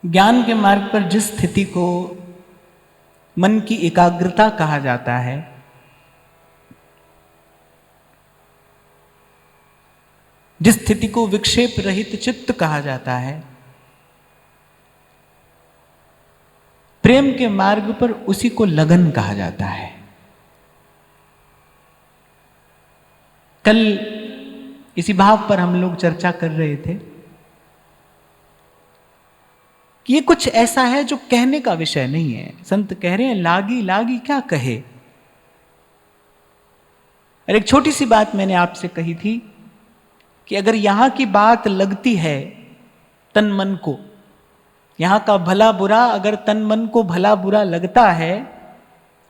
ज्ञान के मार्ग पर जिस स्थिति को मन की एकाग्रता कहा जाता है, जिस स्थिति को विक्षेप रहित चित्त कहा जाता है, प्रेम के मार्ग पर उसी को लगन कहा जाता है। कल इसी भाव पर हम लोग चर्चा कर रहे थे कि ये कुछ ऐसा है जो कहने का विषय नहीं है। संत कह रहे हैं लागी लागी क्या कहे। और एक छोटी सी बात मैंने आपसे कही थी कि अगर यहां की बात लगती है तन मन को, यहां का भला बुरा अगर तन मन को भला बुरा लगता है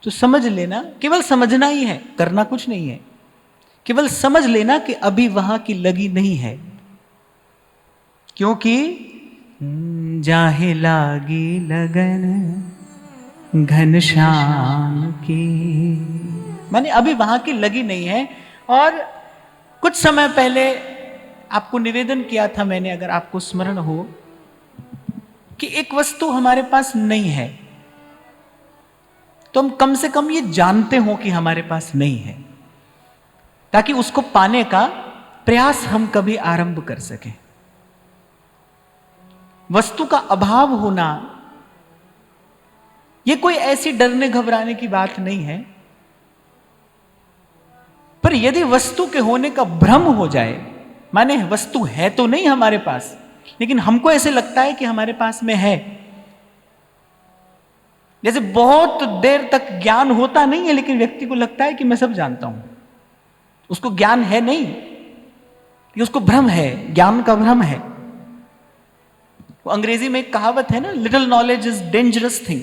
तो समझ लेना, केवल समझना ही है, करना कुछ नहीं है, केवल समझ लेना कि अभी वहां की लगी नहीं है। क्योंकि जाहे लागी लगन घनश्याम की, माने अभी वहां की लगी नहीं है। और कुछ समय पहले आपको निवेदन किया था मैंने, अगर आपको स्मरण हो, कि एक वस्तु हमारे पास नहीं है तो हम कम से कम ये जानते हो कि हमारे पास नहीं है, ताकि उसको पाने का प्रयास हम कभी आरंभ कर सकें। वस्तु का अभाव होना यह कोई ऐसी डरने घबराने की बात नहीं है, पर यदि वस्तु के होने का भ्रम हो जाए, माने वस्तु है तो नहीं हमारे पास लेकिन हमको ऐसे लगता है कि हमारे पास में है। जैसे बहुत देर तक ज्ञान होता नहीं है लेकिन व्यक्ति को लगता है कि मैं सब जानता हूं, उसको ज्ञान है नहीं, ये उसको भ्रम है, ज्ञान का भ्रम है। वो अंग्रेजी में एक कहावत है ना, little knowledge is dangerous thing.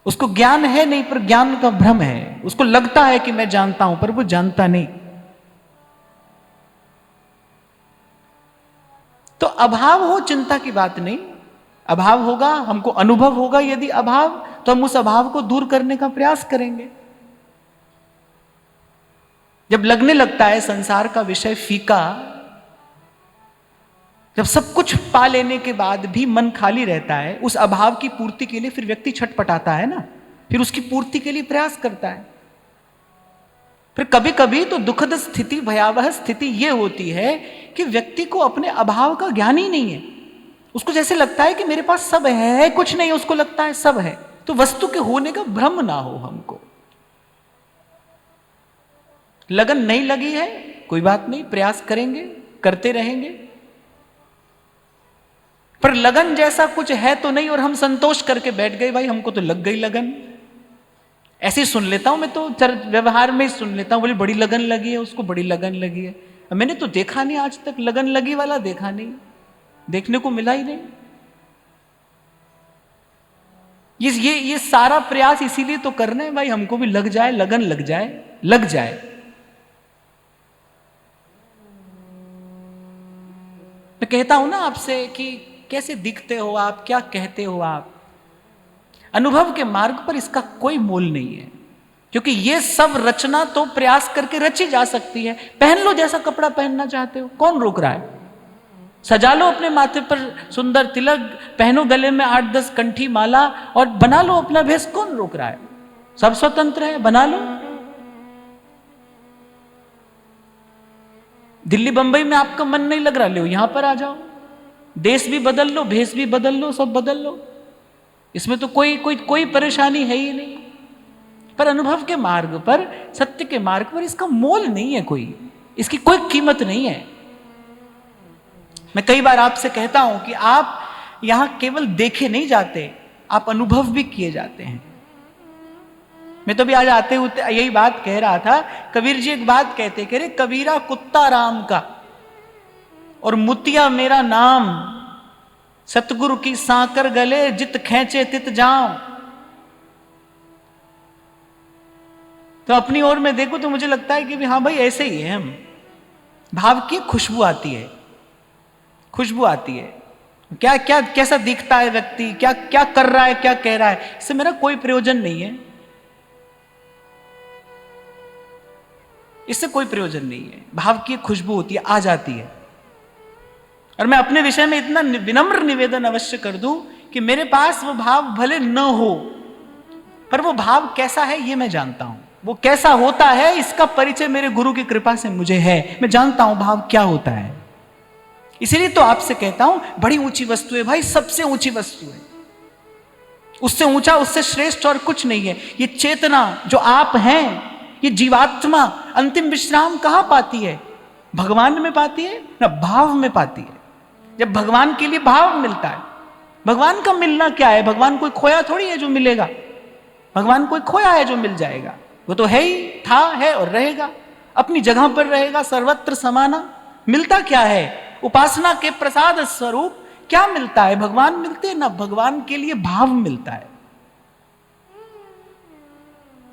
उसको ज्ञान है नहीं पर ज्ञान का भ्रम है, उसको लगता है कि मैं जानता हूं पर वो जानता नहीं। तो अभाव हो चिंता की बात नहीं, अभाव होगा, हमको अनुभव होगा यदि अभाव, तो हम उस अभाव को दूर करने का प्रयास करेंगे। जब लगने लगता है संसार का विषय फीका, जब सब कुछ पा लेने के बाद भी मन खाली रहता है, उस अभाव की पूर्ति के लिए फिर व्यक्ति छटपटाता है ना, फिर उसकी पूर्ति के लिए प्रयास करता है। फिर कभी कभी तो दुखद स्थिति, भयावह स्थिति यह होती है कि व्यक्ति को अपने अभाव का ज्ञान ही नहीं है। उसको जैसे लगता है कि मेरे पास सब है, कुछ नहीं, उसको लगता है सब है। तो वस्तु के होने का भ्रम ना हो हमको। लगन नहीं लगी है कोई बात नहीं, प्रयास करेंगे, करते रहेंगे। पर लगन जैसा कुछ है तो नहीं और हम संतोष करके बैठ गए, भाई हमको तो लग गई लगन। ऐसे ही सुन लेता हूं मैं तो, व्यवहार में ही सुन लेता हूं, बोले बड़ी लगन लगी है उसको, बड़ी लगन लगी है। मैंने तो देखा नहीं आज तक, लगन लगी वाला देखा नहीं, देखने को मिला ही नहीं। ये सारा प्रयास इसीलिए तो करना है भाई, हमको भी लग जाए, लगन लग जाए, लग जाए। मैं कहता हूं ना आपसे कि कैसे दिखते हो आप, क्या कहते हो आप, अनुभव के मार्ग पर इसका कोई मोल नहीं है। क्योंकि ये सब रचना तो प्रयास करके रची जा सकती है। पहन लो जैसा कपड़ा पहनना चाहते हो, कौन रोक रहा है? सजा लो अपने माथे पर सुंदर तिलक, पहनो गले में 8-10 कंठी माला और बना लो अपना भेष, कौन रोक रहा है? सब स्वतंत्र है, बना लो। दिल्ली बंबई में आपका मन नहीं लग रहा, लो यहां पर आ जाओ, देश भी बदल लो, भेष भी बदल लो, सब बदल लो, इसमें तो कोई परेशानी है ही नहीं। पर अनुभव के मार्ग पर, सत्य के मार्ग पर इसका मोल नहीं है, कोई इसकी कोई कीमत नहीं है। मैं कई बार आपसे कहता हूं कि आप यहां केवल देखे नहीं जाते, आप अनुभव भी किए जाते हैं। मैं तो भी आज आते होते यही बात कह रहा था, कबीर जी एक बात कहते, कह रहे कबीरा कुत्ता राम का और मुतिया मेरा नाम, सतगुरु की सांकर गले जित खेचे तित जाऊं। तो अपनी ओर में देखो तो मुझे लगता है कि हाँ भाई ऐसे ही है हम। भाव की खुशबू आती है, खुशबू आती है। क्या क्या कैसा दिखता है व्यक्ति, क्या क्या कर रहा है, क्या कह रहा है, इससे मेरा कोई प्रयोजन नहीं है, इससे कोई प्रयोजन नहीं है। भाव की खुशबू होती है, आ जाती है। और मैं अपने विषय में इतना विनम्र निवेदन अवश्य कर दूं कि मेरे पास वो भाव भले न हो, पर वो भाव कैसा है ये मैं जानता हूं। वो कैसा होता है इसका परिचय मेरे गुरु की कृपा से मुझे है। मैं जानता हूं भाव क्या होता है। इसीलिए तो आपसे कहता हूं बड़ी ऊंची वस्तु है भाई, सबसे ऊंची वस्तु है। उससे ऊंचा, उससे श्रेष्ठ और कुछ नहीं है। ये चेतना जो आप हैं, ये जीवात्मा अंतिम विश्राम कहां पाती है? भगवान में पाती है ना भाव में पाती है। जब भगवान के लिए भाव मिलता है। भगवान का मिलना क्या है? भगवान कोई खोया थोड़ी है जो मिलेगा। भगवान कोई खोया है जो मिल जाएगा? वो तो है ही, था, है और रहेगा, अपनी जगह पर रहेगा, सर्वत्र समाना। मिलता क्या है? उपासना के प्रसाद स्वरूप क्या मिलता है? भगवान मिलते हैं ना। भगवान के लिए भाव मिलता है।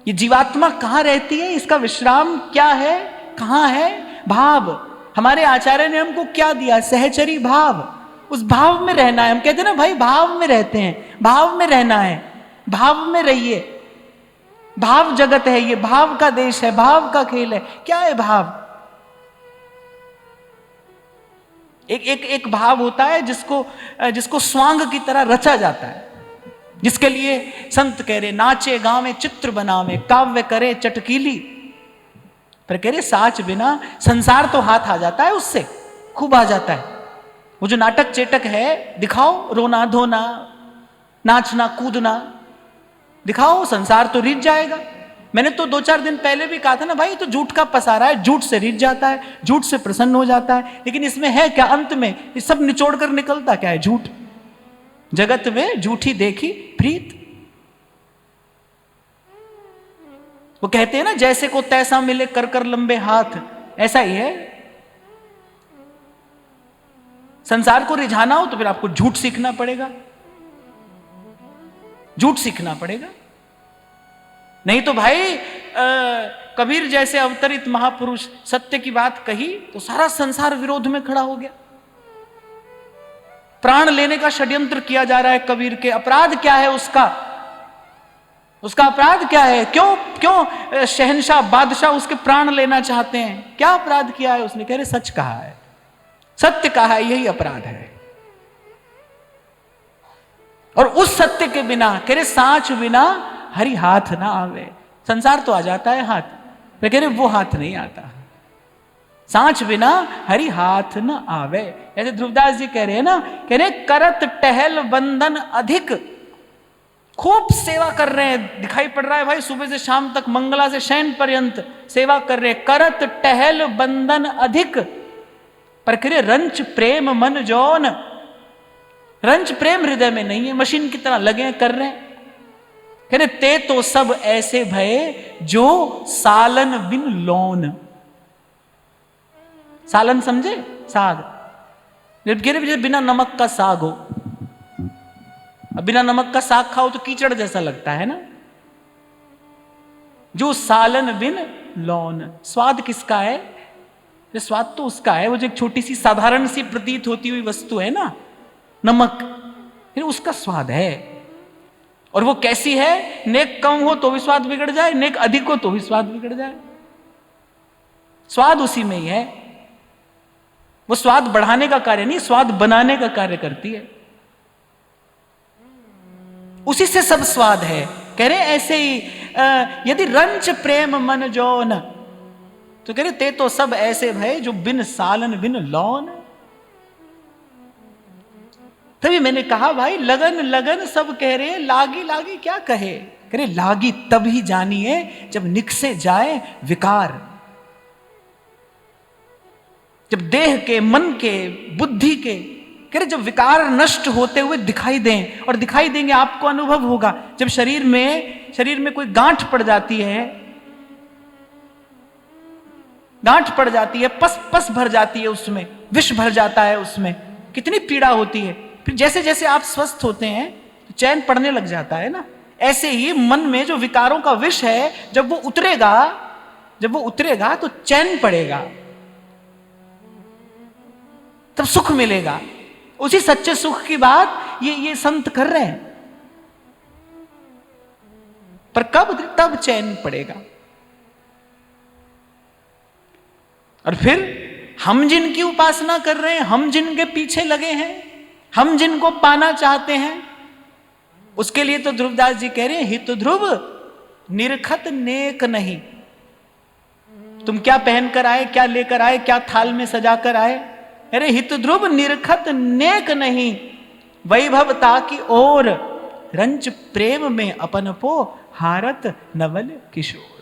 ये जीवात्मा कहां रहती है? इसका विश्राम क्या है? कहां है? भाव। हमारे आचार्य ने हमको क्या दिया? सहचरी भाव। उस भाव में रहना है। हम कहते हैं ना भाई भाव में रहते हैं, भाव में रहना है, भाव में रहिए। भाव जगत है, ये भाव का देश है, भाव का खेल है। क्या है भाव? एक भाव होता है जिसको स्वांग की तरह रचा जाता है, जिसके लिए संत कह रहे नाचे गावे चित्र बनावे, काव्य करे चटकीली। पर कह रहे साच बिना संसार तो हाथ आ जाता है, उससे खूब आ जाता है। वो जो नाटक चेटक है, दिखाओ रोना धोना, नाचना कूदना, दिखाओ, संसार तो रिझ जाएगा। मैंने तो 2-4 दिन पहले भी कहा था ना भाई, तो झूठ का पसारा है, झूठ से रिझ जाता है, झूठ से प्रसन्न हो जाता है। लेकिन इसमें है क्या? अंत में ये सब निचोड़ कर निकलता क्या है? झूठ। जगत में झूठी देखी प्रीत। वो कहते हैं ना जैसे को तैसा मिले कर कर लंबे हाथ, ऐसा ही है। संसार को रिझाना हो तो फिर आपको झूठ सीखना पड़ेगा, झूठ सीखना पड़ेगा। नहीं तो भाई कबीर जैसे अवतरित महापुरुष सत्य की बात कही तो सारा संसार विरोध में खड़ा हो गया। प्राण लेने का षड्यंत्र किया जा रहा है कबीर के। अपराध क्या है उसका? उसका अपराध क्या है? क्यों शहंशाह बादशाह उसके प्राण लेना चाहते हैं? क्या अपराध किया है उसने? कह रहे सच कहा है, सत्य कहा है, यही अपराध है। और उस सत्य के बिना कह रहे सांच बिना हरि हाथ ना आवे। संसार तो आ जाता है हाथ, पर कह रहे वो हाथ नहीं आता। सांच बिना हरि हाथ न आवे। ऐसे ध्रुवदास जी कह रहे हैं ना, कह रहे करत टहल बंधन अधिक। खूब सेवा कर रहे हैं, दिखाई पड़ रहा है भाई सुबह से शाम तक, मंगला से शयन पर्यंत सेवा कर रहे हैं। करत टहल बंधन अधिक, पर कह रहे रंच प्रेम मन जौन। रंच प्रेम हृदय में नहीं है, मशीन की तरह लगे कर रहे हैं। कह रहे ते तो सब ऐसे भये जो सालन बिन लौन। सालन समझे? साग। जब बिना नमक का साग हो, अब बिना नमक का साग खाओ तो कीचड़ जैसा लगता है ना। जो सालन बिन लौन। स्वाद किसका है? स्वाद तो उसका है वो जो एक छोटी सी साधारण सी प्रतीत होती हुई वस्तु है ना, नमक, फिर उसका स्वाद है। और वो कैसी है? नेक कम हो तो भी स्वाद बिगड़ जाए, नेक अधिक हो तो भी स्वाद बिगड़ जाए। स्वाद उसी में ही है। वो स्वाद बढ़ाने का कार्य नहीं, स्वाद बनाने का कार्य करती है। उसी से सब स्वाद है। कह रहे ऐसे ही यदि रंच प्रेम मन जौन, तो कह रहे ते तो सब ऐसे भय जो बिन सालन बिन लौन। तभी मैंने कहा भाई लगन लगन सब कह रहे, लागी लागी क्या कहे। कह रहे लागी तभी जानिए जब निकसे जाए विकार। जब देह के, मन के, बुद्धि के, कह रहे जब विकार नष्ट होते हुए दिखाई दें, और दिखाई देंगे आपको अनुभव होगा। जब शरीर में कोई गांठ पड़ जाती है, गांठ पड़ जाती है, पस भर जाती है, उसमें विष भर जाता है, उसमें कितनी पीड़ा होती है। फिर जैसे जैसे आप स्वस्थ होते हैं तो चैन पड़ने लग जाता है ना। ऐसे ही मन में जो विकारों का विष है, जब वो उतरेगा तो चैन पड़ेगा, तब सुख मिलेगा। उसी सच्चे सुख की बात ये संत कर रहे हैं। पर कब? तब चैन पड़ेगा। और फिर हम जिनकी उपासना कर रहे हैं, हम जिनके पीछे लगे हैं, हम जिनको पाना चाहते हैं, उसके लिए तो ध्रुवदास जी कह रहे हैं हित ध्रुव निरखत नेक नहीं। तुम क्या पहन कर आए, क्या लेकर आए, क्या थाल में सजा कर आए? अरे हित ध्रुव निरखत नेक नहीं, वैभवता की ओर रंच प्रेम में अपन पो हारत नवल किशोर।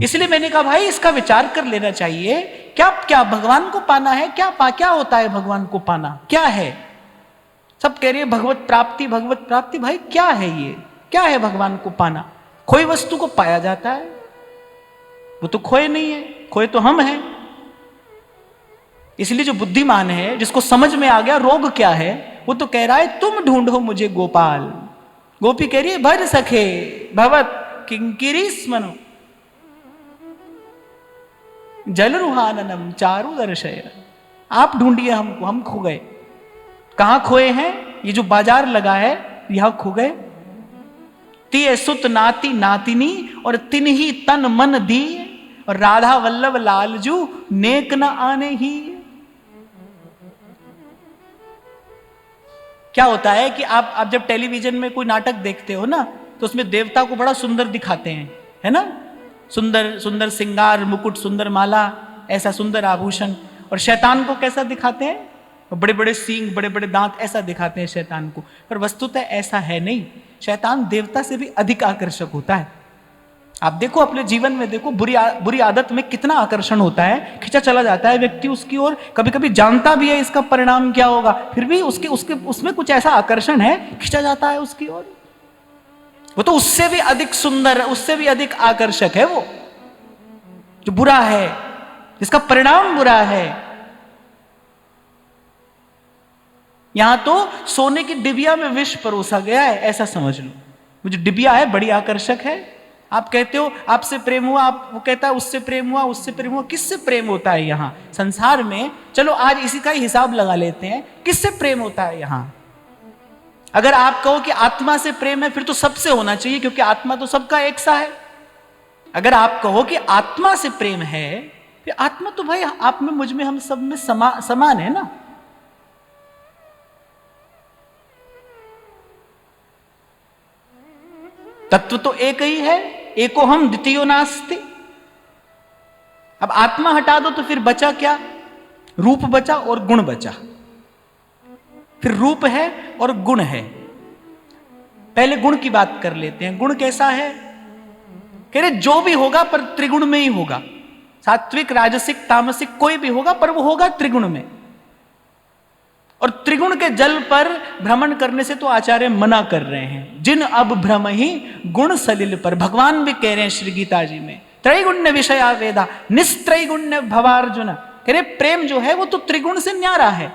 इसलिए मैंने कहा भाई इसका विचार कर लेना चाहिए। क्या क्या भगवान को पाना है? क्या होता है भगवान को पाना? क्या है? सब कह रहे हैं भगवत प्राप्ति, भगवत प्राप्ति। भाई क्या है ये? क्या है भगवान को पाना? खोई वस्तु को पाया जाता है, वो तो खोए नहीं है, खोए तो हम हैं। इसलिए जो बुद्धिमान है, जिसको समझ में आ गया रोग क्या है, वो तो कह रहा है तुम ढूंढो मुझे गोपाल। गोपी कह रही है भर सखे भवत किंकिरी स्मनो जल रुहाननम चारु दर्शय। आप ढूंढिए हमको, हम खो गए। कहां खोए हैं? ये जो बाजार लगा है यहां खो गए। तिय सुत नाती नातिनी और तिन ही तन मन दी, और राधा वल्लभ लालजू नेक न आने ही। क्या होता है कि आप जब टेलीविजन में कोई नाटक देखते हो ना, तो उसमें देवता को बड़ा सुंदर दिखाते हैं, है ना? सुंदर सुंदर सिंगार, मुकुट, सुंदर माला, ऐसा सुंदर आभूषण। और शैतान को कैसा दिखाते हैं? बड़े बड़े सींग, बड़े बड़े दांत, ऐसा दिखाते हैं शैतान को। पर वस्तुतः ऐसा है नहीं। शैतान देवता से भी अधिक आकर्षक होता है। आप देखो अपने जीवन में, देखो बुरी आदत में कितना आकर्षण होता है, खिंचा चला जाता है व्यक्ति उसकी ओर। कभी कभी जानता भी है इसका परिणाम क्या होगा, फिर भी उसमें कुछ ऐसा आकर्षण है, खिंचा जाता है उसकी ओर। वो तो उससे भी अधिक सुंदर, उससे भी अधिक आकर्षक है वो जो बुरा है, जिसका परिणाम बुरा है। यहां तो सोने की डिबिया में विष परोसा गया है, ऐसा समझ लो। वो जो डिबिया है बड़ी आकर्षक है। आप कहते हो आपसे प्रेम हुआ, वो कहता है उससे प्रेम हुआ, उससे प्रेम हुआ। किससे प्रेम होता है यहां संसार में? चलो आज इसी का ही हिसाब लगा लेते हैं, किससे प्रेम होता है यहां? अगर आप कहो कि आत्मा से प्रेम है, फिर तो सबसे होना चाहिए, क्योंकि आत्मा तो सबका एक सा है। अगर आप कहो कि आत्मा से प्रेम है, फिर आत्मा तो भाई आप में, मुझ में, हम सब में समान है ना। तत्व तो एक ही है, एको हम द्वितीयो नास्ति। अब आत्मा हटा दो तो फिर बचा क्या? रूप बचा और गुण बचा। फिर रूप है और गुण है। पहले गुण की बात कर लेते हैं। गुण कैसा है? कह रहे जो भी होगा पर त्रिगुण में ही होगा। सात्विक, राजसिक, तामसिक कोई भी होगा, पर वो होगा त्रिगुण में। और त्रिगुण के जल पर भ्रमण करने से तो आचार्य मना कर रहे हैं। जिन अब भ्रम ही गुण सलिल पर, भगवान भी कह रहे हैं श्री गीता जी में, त्रैगुण्य विषया वेदा निस्त्रैगुण्य भवार्जुन। कह रहे प्रेम जो है वो तो त्रिगुण से न्यारा है,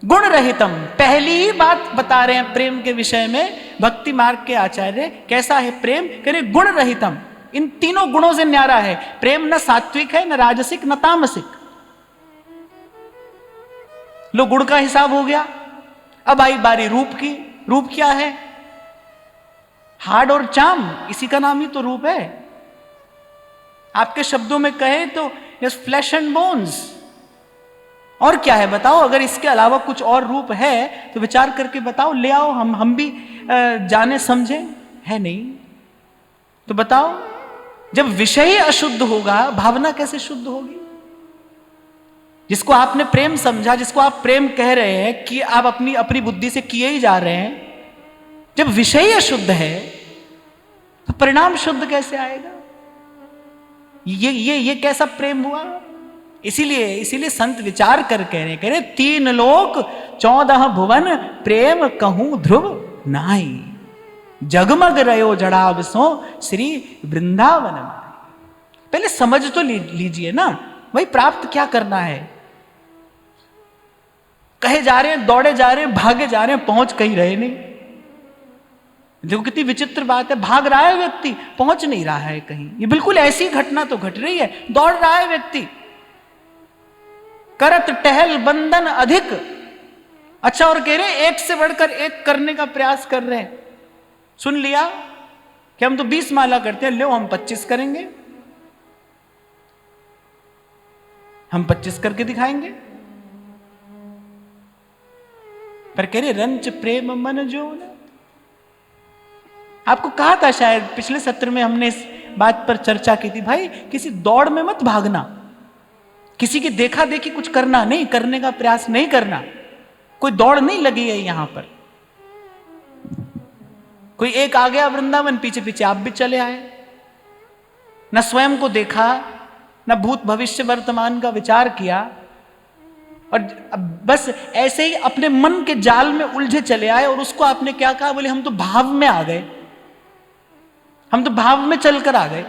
गुण रहितम। पहली ही बात बता रहे हैं प्रेम के विषय में भक्ति मार्ग के आचार्य। कैसा है प्रेम? कह रहे गुण रहितम, इन तीनों गुणों से न्यारा है प्रेम। न सात्विक है, न राजसिक, न तामसिक। लो गुण का हिसाब हो गया। अब आई बारी रूप की। रूप क्या है? हाड और चाम, इसी का नाम ही तो रूप है। आपके शब्दों में कहें तो फ्लैश एंड बोन्स। और क्या है बताओ? अगर इसके अलावा कुछ और रूप है तो विचार करके बताओ, ले आओ, हम भी जाने समझे। है नहीं तो बताओ। जब विषय ही अशुद्ध होगा, भावना कैसे शुद्ध होगी? जिसको आपने प्रेम समझा, जिसको आप प्रेम कह रहे हैं कि आप अपनी बुद्धि से किए ही जा रहे हैं, जब विषय ही अशुद्ध है तो परिणाम शुद्ध कैसे आएगा? ये कैसा प्रेम हुआ? इसीलिए संत विचार कर कह रहे 3 लोक 14 भुवन प्रेम कहूं ध्रुव नाई, जगमग रयो जड़ाव सो श्री वृंदावन माई। पहले समझ तो लीजिए ना, भाई प्राप्त क्या करना है? कहे जा रहे हैं, दौड़े जा रहे हैं, भागे जा रहे हैं, पहुंच कहीं रहे नहीं। देखो कितनी विचित्र बात है। भाग रहा है व्यक्ति, पहुंच नहीं रहा है कहीं। ये बिल्कुल ऐसी घटना तो घट रही है। दौड़ रहा है व्यक्ति, करत टहल बंधन अधिक। अच्छा, और कह रहे एक से बढ़कर एक करने का प्रयास कर रहे हैं। सुन लिया कि हम तो 20 माला करते हैं, लो हम 25 करेंगे। हम 25 करके दिखाएंगे। पर कह रहे रंच प्रेम मन जो न। आपको कहा था शायद पिछले सत्र में हमने इस बात पर चर्चा की थी, भाई किसी दौड़ में मत भागना, किसी की देखा देखी कुछ करना नहीं, करने का प्रयास नहीं करना। कोई दौड़ नहीं लगी है यहां पर। कोई एक आ गया वृंदावन, पीछे पीछे आप भी चले आए। न स्वयं को देखा, न भूत भविष्य वर्तमान का विचार किया, और बस ऐसे ही अपने मन के जाल में उलझे चले आए। और उसको आपने क्या कहा? बोले हम तो भाव में आ गए, हम तो भाव में चलकर आ गए।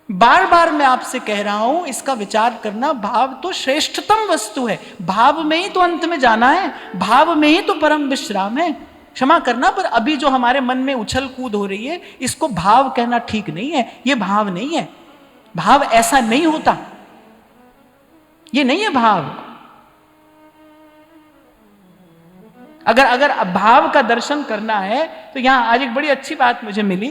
बार बार मैं आपसे कह रहा हूं, इसका विचार करना। भाव तो श्रेष्ठतम वस्तु है, भाव में ही तो अंत में जाना है, भाव में ही तो परम विश्राम है। क्षमा करना, पर अभी जो हमारे मन में उछल कूद हो रही है, इसको भाव कहना ठीक नहीं है। यह भाव नहीं है, भाव ऐसा नहीं होता, ये नहीं है भाव। अगर भाव का दर्शन करना है तो यहां आज एक बड़ी अच्छी बात मुझे मिली।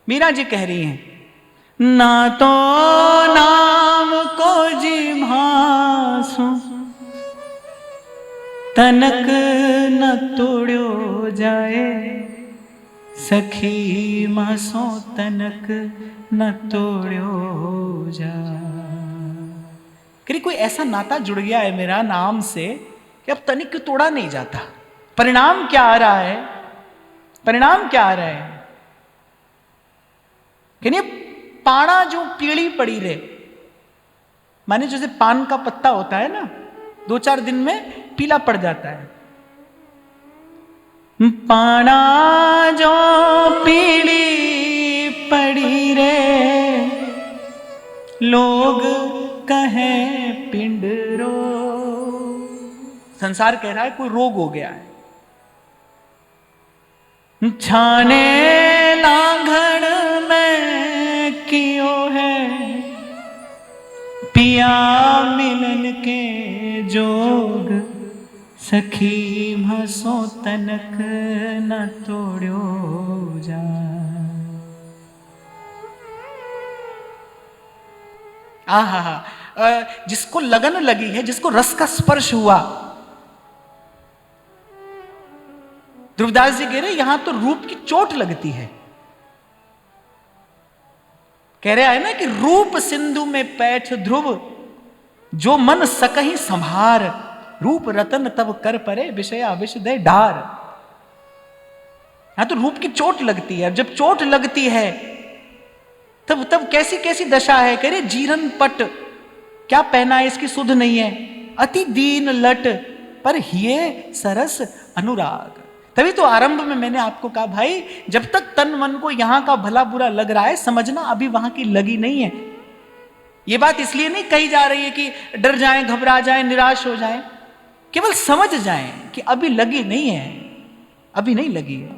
मीरा जी कह रही हैं, ना तो नाम को जिम्हासु तनक न तोड़ो जाए, सखी मासो तनक न तोड़ो जाए। कहीं कोई ऐसा नाता जुड़ गया है मेरा नाम से कि अब तनिक तोड़ा नहीं जाता। परिणाम क्या आ रहा है? परिणाम क्या आ रहा है? कि पाना जो पीली पड़ी रहे, माने जैसे पान का पत्ता होता है ना, 2-4 दिन में पीला पड़ जाता है। पाना जो पीली पड़ी रे, लोग कहें पिंडरो। संसार कह रहा है कोई रोग हो गया है। छाने लांघड़ में कियो है, पिया मिलन के जोग, सखी मसो तनक न तोड़ो जा। आहा, जिसको लगन लगी है, जिसको रस का स्पर्श हुआ। ध्रुवदास जी कह रहे यहां तो रूप की चोट लगती है। कह रहा है ना कि रूप सिंधु में पैठ ध्रुव, जो मन सकहि संभार, रूप रतन तब कर परे, विषया विष दे ढार। यहां तो रूप की चोट लगती है। जब चोट लगती है तब कैसी कैसी दशा है। कह रहे जीरन पट, क्या पहना है इसकी सुध नहीं है, अति दीन लट पर हिये सरस अनुराग। तभी तो आरंभ में मैंने आपको कहा, भाई जब तक तन मन को यहां का भला बुरा लग रहा है, समझना अभी वहां की लगी नहीं है। यह बात इसलिए नहीं कही जा रही है कि डर जाएं, घबरा जाएं, निराश हो जाएं, केवल समझ जाएं कि अभी लगी नहीं है, अभी नहीं लगी है।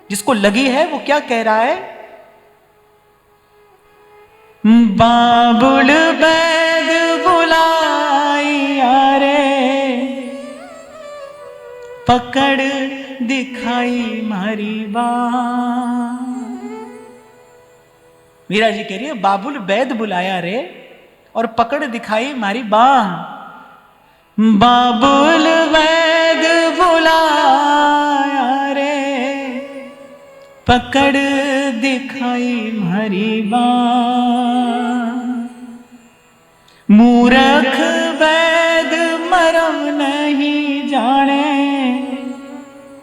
जिसको लगी है वो क्या कह रहा है? बाबुल बैद बुलाइया रे, पकड़ दिखाई मारी बाँ। मीरा जी कह रही है बाबुल बैद बुलाया रे और पकड़ दिखाई मारी बाँ। बाबुल बैद बुलाया रे, पकड़ दिखाई मारी बाँ। मूर्ख वैद मरम नहीं जाने।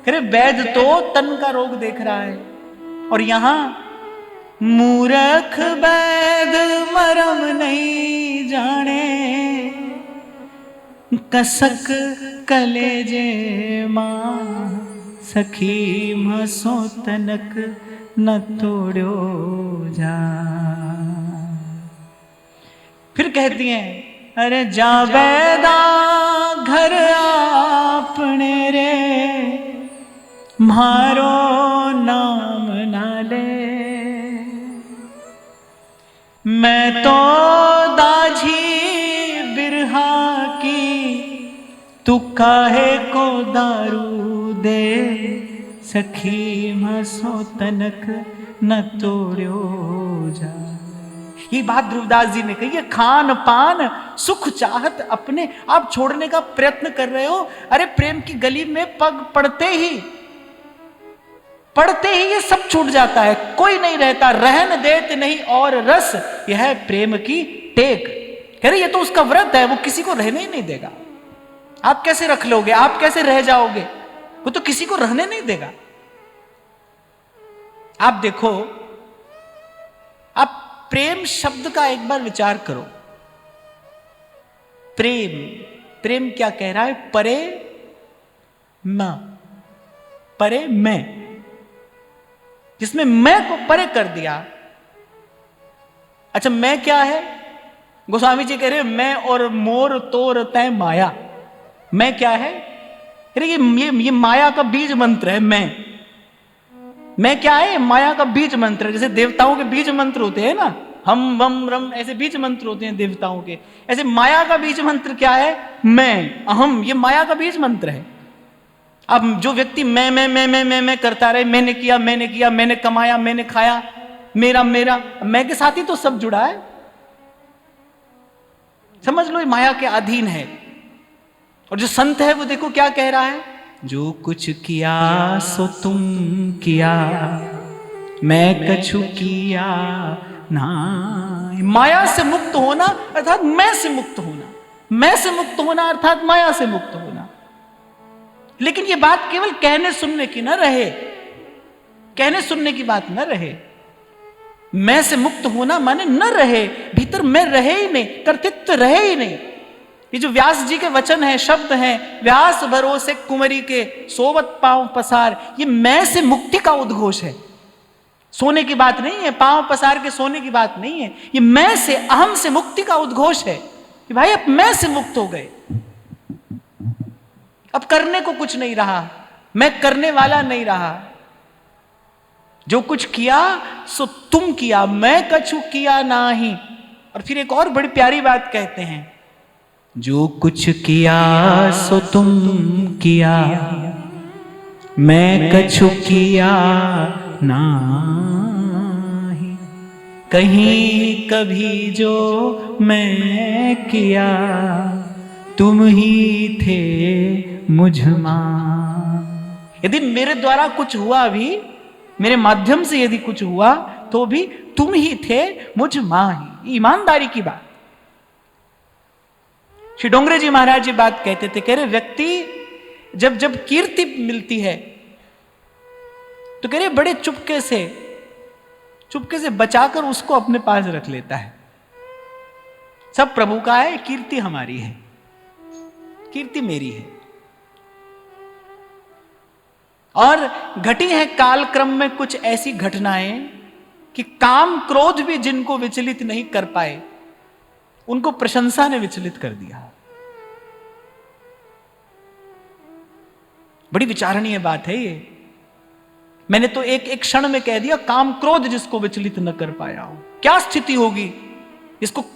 अरे वैद तो तन का रोग देख रहा है, और यहां मूर्ख वैद मरम नहीं जाने, कसक कलेजे मां, सखी मसो तनक न तोड़ो जा। फिर कहती हैं, अरे जा बैदा घर आपने रे, मारो नाम ना ले। मैं तो दाझी बिरहा की, तू काहे को दारू दे, सखी मसो तनक न तोड़ो जा। ये बात ध्रुवदास जी ने कही है, खान पान सुख चाहत अपने, आप छोड़ने का प्रयत्न कर रहे हो, अरे प्रेम की गली में पग पड़ते ही ये सब छूट जाता है, कोई नहीं रहता, रहन देत नहीं और रस, यह है प्रेम की टेक। कह रहे ये तो उसका व्रत है, वो किसी को रहने ही नहीं देगा। आप कैसे रख लोगे, आप कैसे रह जाओगे, वो तो किसी को रहने नहीं देगा। आप देखो, आप प्रेम शब्द का एक बार विचार करो। प्रेम क्या कह रहा है? परे मैं, जिसमें मैं को परे कर दिया। अच्छा, मैं क्या है? गोस्वामी जी कह रहे मैं और मोर तोर तय माया। मैं क्या है? अरे ये माया का बीज मंत्र है। मैं क्या है? माया का बीज मंत्र है। जैसे देवताओं के बीज मंत्र होते हैं ना, हम वम रम, ऐसे बीज मंत्र होते हैं देवताओं के, ऐसे माया का बीज मंत्र क्या है? मैं, अहम, ये माया का बीज मंत्र है। अब जो व्यक्ति मैं करता रहे, मैंने किया, मैंने कमाया, मैंने खाया, मेरा, मैं के साथ ही तो सब जुड़ा है। समझ लो, ये माया के अधीन है। और जो संत है वो देखो क्या कह रहा है, जो कुछ किया सो तुम किया, मैं कछु किया ना। माया से मुक्त होना अर्थात मैं से मुक्त होना, मैं से मुक्त होना अर्थात माया से मुक्त होना। लेकिन ये बात केवल कहने सुनने की ना रहे, कहने सुनने की बात न रहे। मैं से मुक्त होना माने न रहे, भीतर मैं रहे ही नहीं, कर्तृत्व रहे ही नहीं। ये जो व्यास जी के वचन हैं, शब्द हैं, व्यास भरोसे कुंवरी के सोवत पांव पसार, ये मैं से मुक्ति का उद्घोष है। सोने की बात नहीं है, पांव पसार के सोने की बात नहीं है, ये मैं से, अहम से मुक्ति का उद्घोष है कि भाई अब मैं से मुक्त हो गए, अब करने को कुछ नहीं रहा, मैं करने वाला नहीं रहा। जो कुछ किया सो तुम किया, मैं कछु किया नाही। और फिर एक और बड़ी प्यारी बात कहते हैं, जो कुछ किया सो तुम किया, मैं कछु किया नाही। कहीं कभी जो मैं किया, तुम ही थे मुझमा। यदि मेरे द्वारा कुछ हुआ भी, मेरे माध्यम से यदि कुछ हुआ, तो भी तुम ही थे मुझ माही। ईमानदारी की बात। श्री डोंगरे जी महाराज जी बात कहते थे, कह रहे व्यक्ति जब जब कीर्ति मिलती है तो कह रहे बड़े चुपके से बचाकर उसको अपने पास रख लेता है। सब प्रभु का है, कीर्ति हमारी है, कीर्ति मेरी है। और घटी है कालक्रम में कुछ ऐसी घटनाएं कि काम क्रोध भी जिनको विचलित नहीं कर पाए, उनको प्रशंसा ने विचलित कर दिया। बड़ी विचारणीय बात है ये। मैंने तो एक क्षण में कह दिया, काम क्रोध जिसको विचलित न कर पाया हो, क्या स्थिति होगी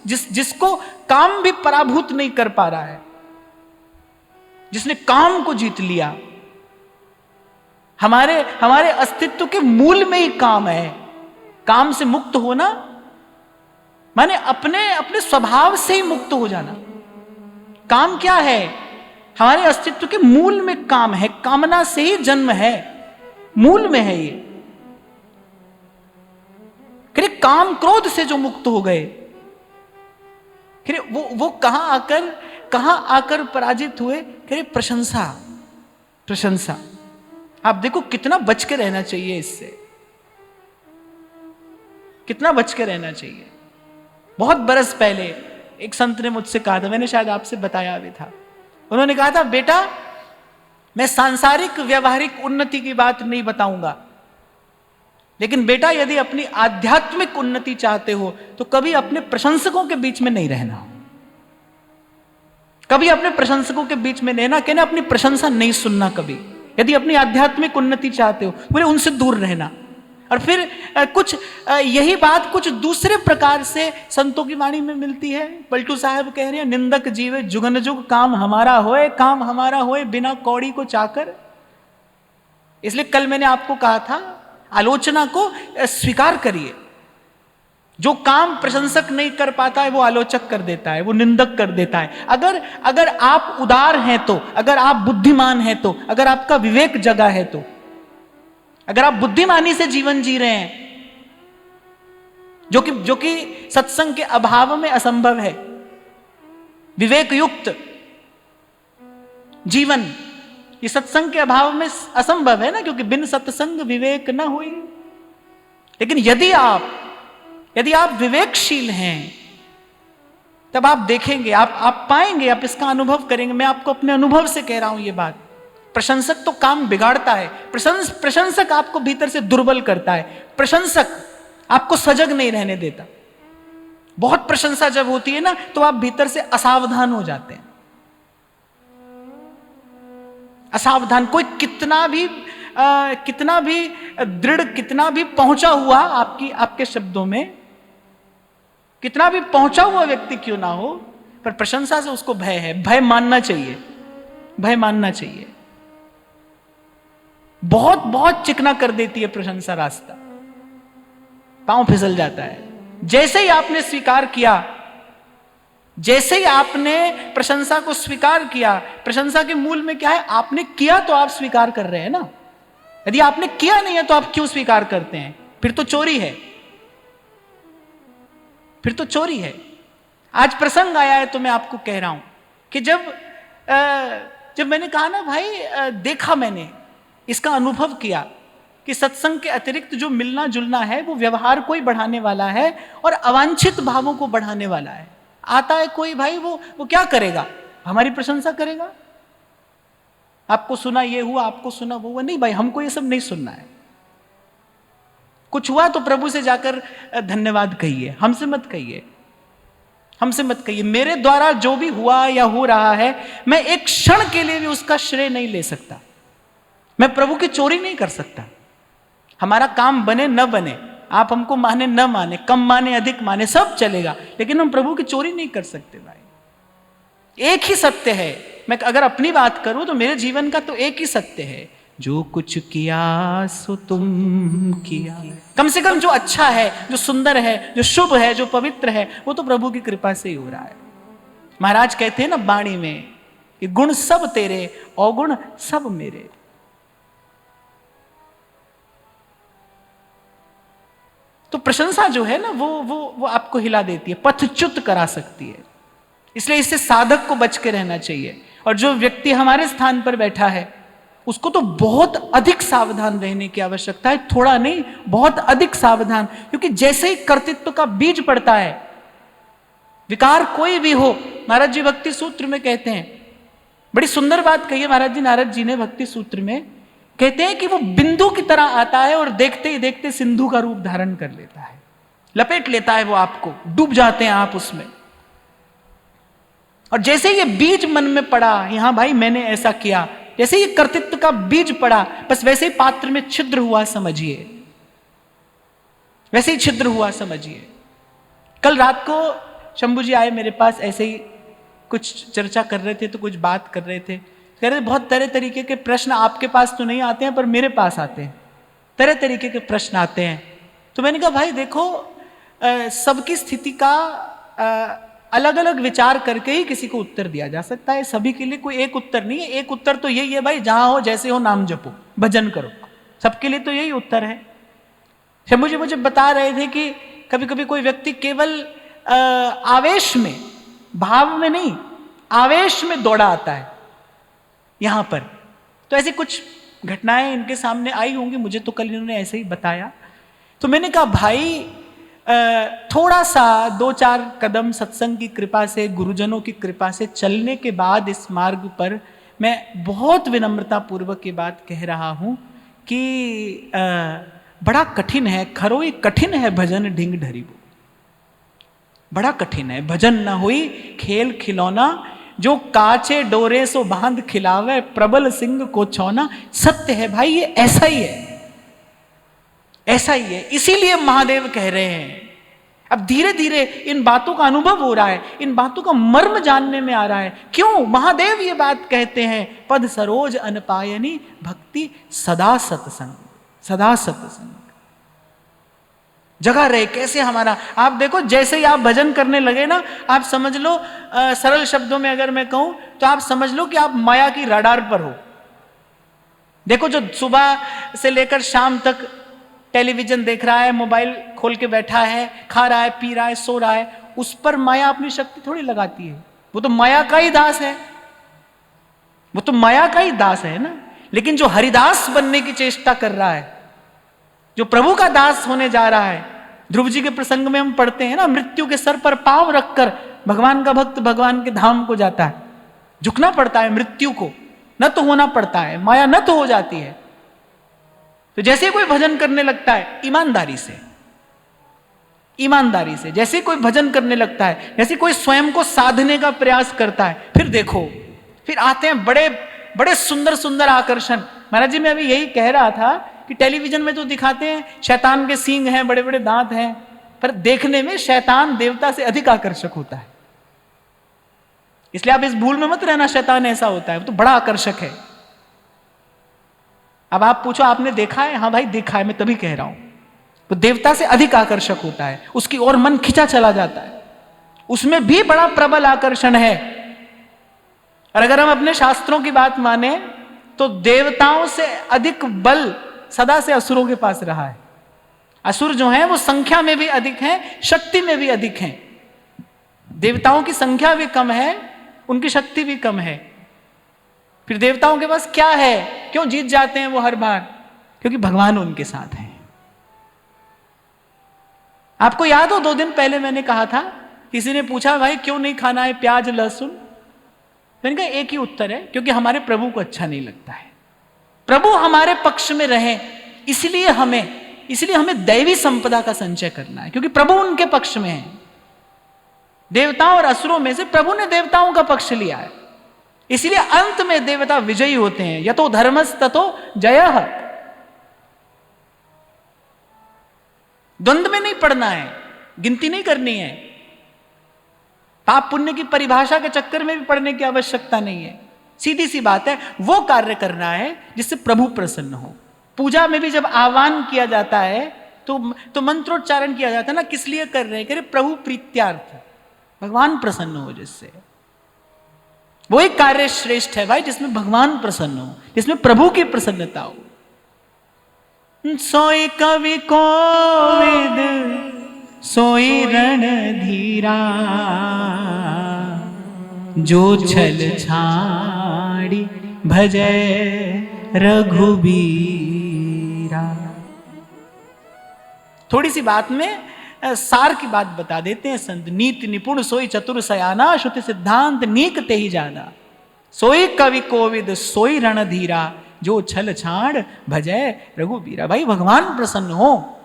जिसको काम भी पराभूत नहीं कर पा रहा है, जिसने काम को जीत लिया। हमारे अस्तित्व के मूल में ही काम है। काम से मुक्त होना माने अपने स्वभाव से ही मुक्त हो जाना। काम क्या है? हमारे अस्तित्व के मूल में काम है, कामना से ही जन्म है, मूल में है ये। काम क्रोध से जो मुक्त हो गए, वो कहां आकर पराजित हुए? प्रशंसा। आप देखो कितना बच के रहना चाहिए इससे, कितना बच के रहना चाहिए। बहुत बरस पहले एक संत ने मुझसे कहा था, मैंने शायद आपसे बताया भी था। उन्होंने कहा था, बेटा मैं सांसारिक व्यवहारिक उन्नति की बात नहीं बताऊंगा, लेकिन बेटा यदि अपनी आध्यात्मिक उन्नति चाहते हो तो कभी अपने प्रशंसकों के बीच में नहीं रहना, कभी अपने प्रशंसकों के बीच में रहना, कहना अपनी प्रशंसा नहीं सुनना कभी। यदि अपनी आध्यात्मिक उन्नति चाहते हो बोले उनसे दूर रहना। और फिर यही बात कुछ दूसरे प्रकार से संतों की वाणी में मिलती है। पलटू साहब कह रहे हैं, निंदक जीवे जुगन जुग काम हमारा होए बिना कौड़ी को चाकर। इसलिए कल मैंने आपको कहा था, आलोचना को स्वीकार करिए, जो काम प्रशंसक नहीं कर पाता है वो आलोचक कर देता है, वो निंदक कर देता है। अगर आप उदार हैं तो, अगर आप बुद्धिमान हैं तो, अगर आपका विवेक जगा है तो, अगर आप बुद्धिमानी से जीवन जी रहे हैं, जो कि सत्संग के अभाव में असंभव है, विवेक युक्त जीवन ये सत्संग के अभाव में असंभव है ना, क्योंकि बिन सत्संग विवेक ना हुई। लेकिन यदि आप विवेकशील हैं, तब आप देखेंगे, आप पाएंगे, आप इसका अनुभव करेंगे। मैं आपको अपने अनुभव से कह रहा हूं ये बात। प्रशंसक तो काम बिगाड़ता है, प्रशंसक आपको भीतर से दुर्बल करता है, प्रशंसक आपको सजग नहीं रहने देता। बहुत प्रशंसा जब होती है ना, तो आप भीतर से असावधान हो जाते हैं। असावधान, कोई कितना भी दृढ़, कितना भी पहुंचा हुआ, आपके शब्दों में कितना भी पहुंचा हुआ व्यक्ति क्यों ना हो, पर प्रशंसा से उसको भय है। भय मानना चाहिए, भय मानना चाहिए। बहुत चिकना कर देती है प्रशंसा रास्ता, पांव फिसल जाता है। जैसे ही आपने स्वीकार किया, जैसे ही आपने प्रशंसा को स्वीकार किया, प्रशंसा के मूल में क्या है? आपने किया तो आप स्वीकार कर रहे हैं ना। यदि आपने किया नहीं है तो आप क्यों स्वीकार करते हैं? फिर तो चोरी है, फिर तो चोरी है। आज प्रसंग आया है तो मैं आपको कह रहा हूं कि जब मैंने कहा ना भाई, देखा, मैंने इसका अनुभव किया कि सत्संग के अतिरिक्त जो मिलना जुलना है वो व्यवहार को ही बढ़ाने वाला है और अवांछित भावों को बढ़ाने वाला है। आता है कोई भाई, वो क्या करेगा? हमारी प्रशंसा करेगा। आपको सुना ये हुआ, आपको सुना वो हुआ। नहीं भाई, हमको ये सब नहीं सुनना है। कुछ हुआ तो प्रभु से जाकर धन्यवाद कहिए, हमसे मत कहिए, हमसे मत कहिए। मेरे द्वारा जो भी हुआ या हो रहा है, मैं एक क्षण के लिए भी उसका श्रेय नहीं ले सकता। मैं प्रभु की चोरी नहीं कर सकता। हमारा काम बने न बने, आप हमको माने न माने, कम माने अधिक माने, सब चलेगा, लेकिन हम प्रभु की चोरी नहीं कर सकते भाई। एक ही सत्य है। मैं अगर अपनी बात करूं तो मेरे जीवन का तो एक ही सत्य है, जो कुछ किया सो तुम किया। कम से कम जो अच्छा है, जो सुंदर है, जो शुभ है, जो पवित्र है, वो तो प्रभु की कृपा से ही हो रहा है। महाराज कहते हैं ना वाणी में कि गुण सब तेरे, अवगुण सब मेरे। तो प्रशंसा जो है ना, वो आपको हिला देती है, पथच्युत करा सकती है। इसलिए इससे साधक को बच के रहना चाहिए। और जो व्यक्ति हमारे स्थान पर बैठा है, उसको तो बहुत अधिक सावधान रहने की आवश्यकता है। थोड़ा नहीं, बहुत अधिक सावधान। क्योंकि जैसे ही कर्तृत्व का बीज पड़ता है, विकार कोई भी हो, महाराज जी भक्ति सूत्र में कहते हैं, बड़ी सुंदर बात कही है महाराज जी, नारद जी ने भक्ति सूत्र में कहते हैं कि वो बिंदु की तरह आता है और देखते ही देखते सिंधु का रूप धारण कर लेता है, लपेट लेता है वो आपको, डूब जाते हैं आप उसमें। और जैसे ये बीज मन में पड़ा, यहां भाई मैंने ऐसा किया, जैसे ये कर्तृत्व का बीज पड़ा, बस वैसे ही पात्र में छिद्र हुआ समझिए, वैसे ही छिद्र हुआ समझिए। कल रात को शंभू जी आए मेरे पास, ऐसे ही कुछ चर्चा कर रहे थे, तो कुछ बात कर रहे थे, कह रहे बहुत तरह तरीके के प्रश्न आपके पास तो नहीं आते हैं, पर मेरे पास आते हैं, तरह तरीके के प्रश्न आते हैं। तो मैंने कहा भाई देखो, सबकी स्थिति का अलग अलग विचार करके ही किसी को उत्तर दिया जा सकता है। सभी के लिए कोई एक उत्तर नहीं है। एक उत्तर तो यही है भाई, जहां हो जैसे हो नाम जपो, भजन करो, सबके लिए तो यही उत्तर है। शंभू जी मुझे बता रहे थे कि कभी कभी कोई व्यक्ति केवल आवेश में, भाव में नहीं, आवेश में दौड़ा आता है यहां पर। तो ऐसी कुछ घटनाएं इनके सामने आई होंगी, मुझे तो कल इन्होंने ऐसे ही बताया। तो मैंने कहा भाई थोड़ा सा 2-4 कदम सत्संग की कृपा से, गुरुजनों की कृपा से चलने के बाद इस मार्ग पर मैं बहुत विनम्रता पूर्वक ये बात कह रहा हूं कि बड़ा कठिन है, खरोई कठिन है भजन ढिंग ढरीबो। बड़ा कठिन है, भजन न हुई खेल खिलौना, जो काचे डोरे सो बांध खिलावे, प्रबल सिंह को छौना। सत्य है भाई, ये ऐसा ही है, ऐसा ही है। इसीलिए महादेव कह रहे हैं। अब धीरे धीरे इन बातों का अनुभव हो रहा है, इन बातों का मर्म जानने में आ रहा है। क्यों महादेव ये बात कहते हैं, पद सरोज अनपायनी भक्ति सदा सत्संग, सदा सत्संग। जगा रहे कैसे हमारा। आप देखो जैसे ही आप भजन करने लगे ना, आप समझ लो, सरल शब्दों में अगर मैं कहूं तो आप समझ लो कि आप माया की रडार पर हो। देखो जो सुबह से लेकर शाम तक टेलीविजन देख रहा है, मोबाइल खोल के बैठा है, खा रहा है, पी रहा है, सो रहा है, उस पर माया अपनी शक्ति थोड़ी लगाती है। वो तो माया का ही दास है, वो तो माया का ही दास है ना। लेकिन जो हरिदास बनने की चेष्टा कर रहा है, जो प्रभु का दास होने जा रहा है, ध्रुव जी के प्रसंग में हम पढ़ते हैं ना, मृत्यु के सर पर पांव रखकर भगवान का भक्त भगवान के धाम को जाता है। झुकना पड़ता है मृत्यु को, न तो होना पड़ता है, माया न तो हो जाती है। तो जैसे कोई भजन करने लगता है ईमानदारी से, ईमानदारी से जैसे कोई भजन करने लगता है, जैसे कोई स्वयं को साधने का प्रयास करता है, फिर देखो फिर आते हैं बड़े बड़े सुंदर सुंदर आकर्षण। महाराज जी मैं अभी यही कह रहा था कि टेलीविजन में तो दिखाते हैं शैतान के सींग हैं, बड़े बड़े दांत हैं, पर देखने में शैतान देवता से अधिक आकर्षक होता है। इसलिए आप इस भूल में मत रहना शैतान ऐसा होता है, वो तो बड़ा आकर्षक है। अब आप पूछो आपने देखा है? हाँ भाई देखा है, मैं तभी कह रहा हूं। वो देवता से अधिक आकर्षक होता है, उसकी ओर मन खिंचा चला जाता है, उसमें भी बड़ा प्रबल आकर्षण है। और अगर हम अपने शास्त्रों की बात माने तो देवताओं से अधिक बल सदा से असुरों के पास रहा है। असुर जो हैं वो संख्या में भी अधिक हैं, शक्ति में भी अधिक हैं। देवताओं की संख्या भी कम है, उनकी शक्ति भी कम है। फिर देवताओं के पास क्या है? क्यों जीत जाते हैं वो हर बार? क्योंकि भगवान उनके साथ हैं। आपको याद हो 2 दिन पहले मैंने कहा था, किसी ने पूछा भाई क्यों नहीं खाना है प्याज लहसुन? मैंने कहा एक ही उत्तर है, क्योंकि हमारे प्रभु को अच्छा नहीं लगता है। प्रभु हमारे पक्ष में रहे, इसलिए हमें दैवी संपदा का संचय करना है, क्योंकि प्रभु उनके पक्ष में है। देवताओं और असुरों में से प्रभु ने देवताओं का पक्ष लिया है, इसलिए अंत में देवता विजयी होते हैं। यतो धर्मस् ततो जयः। द्वंद्व में नहीं पड़ना है, गिनती नहीं करनी है, पाप पुण्य की परिभाषा के चक्कर में भी पड़ने की आवश्यकता नहीं है। सीधी सी बात है, वो कार्य करना है जिससे प्रभु प्रसन्न हो। पूजा में भी जब आह्वान किया जाता है तो मंत्रोच्चारण किया जाता है ना, किस लिए कर रहे हैं? कह रहे प्रभु प्रीत्यार्थ, भगवान प्रसन्न हो जिससे। वो एक कार्य श्रेष्ठ है भाई जिसमें भगवान प्रसन्न हो, जिसमें प्रभु की प्रसन्नता हो। सोई कवि कोविद सोई रणधीरा, जो छल छाड़ी भजै रघुबीरा। थोड़ी सी बात में सार की बात बता देते हैं संत। नीति निपुण सोई चतुर सयाना, श्रुति सिद्धांत नीक ते ही जाना। सोई कवि कोविद सोई रणधीरा, जो छल छाड़ भजै रघुबीरा। भाई भगवान प्रसन्न हो,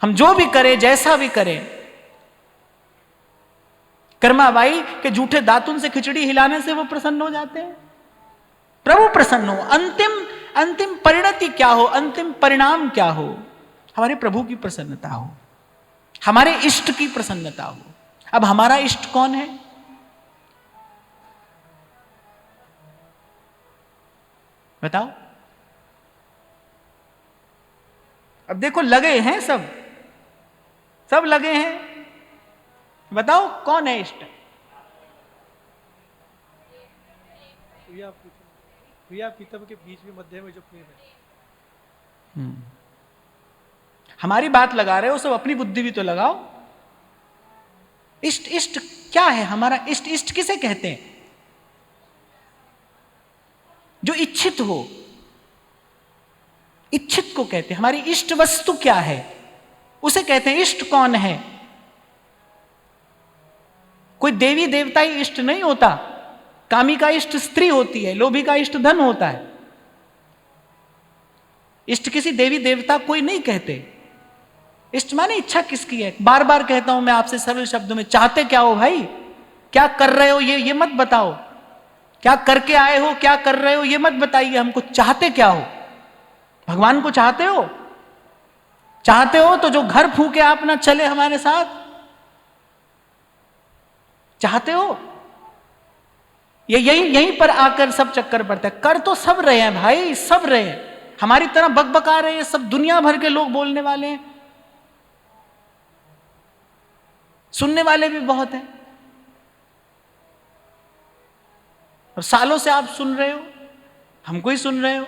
हम जो भी करें जैसा भी करें। कर्माबाई के जूठे दातुन से खिचड़ी हिलाने से वो प्रसन्न हो जाते हैं। प्रभु प्रसन्न हो, अंतिम परिणति क्या हो, अंतिम परिणाम क्या हो? हमारे प्रभु की प्रसन्नता हो, हमारे इष्ट की प्रसन्नता हो। अब हमारा इष्ट कौन है? बताओ। अब देखो लगे हैं सब लगे हैं, बताओ कौन है इष्ट? प्रिया प्रीतम के बीच में मध्य में जो प्रेम है। हमारी बात लगा रहे हो, सब अपनी बुद्धि भी तो लगाओ। इष्ट क्या है हमारा? इष्ट किसे कहते हैं? जो इच्छित हो, इच्छित को कहते हैं। हमारी इष्ट वस्तु क्या है उसे कहते हैं इष्ट। कौन है? कोई देवी देवता ही इष्ट नहीं होता। कामी का इष्ट स्त्री होती है, लोभी का इष्ट धन होता है। इष्ट किसी देवी देवता कोई नहीं कहते। इष्ट माने इच्छा किसकी है? बार बार कहता हूं मैं आपसे सरल शब्दों में, चाहते क्या हो भाई? क्या कर रहे हो ये मत बताओ। क्या करके आए हो, क्या कर रहे हो ये मत बताइए हमको। चाहते क्या हो? भगवान को चाहते हो? चाहते हो तो जो घर फूके आप ना चले हमारे साथ। चाहते हो? ये यहीं पर आकर सब चक्कर पड़ता है। कर तो सब रहे हैं भाई, सब रहे हैं। हमारी तरह बकबका रहे हैं सब, दुनिया भर के लोग बोलने वाले हैं। सुनने वाले भी बहुत हैं, और सालों से आप सुन रहे हो, हमको ही सुन रहे हो।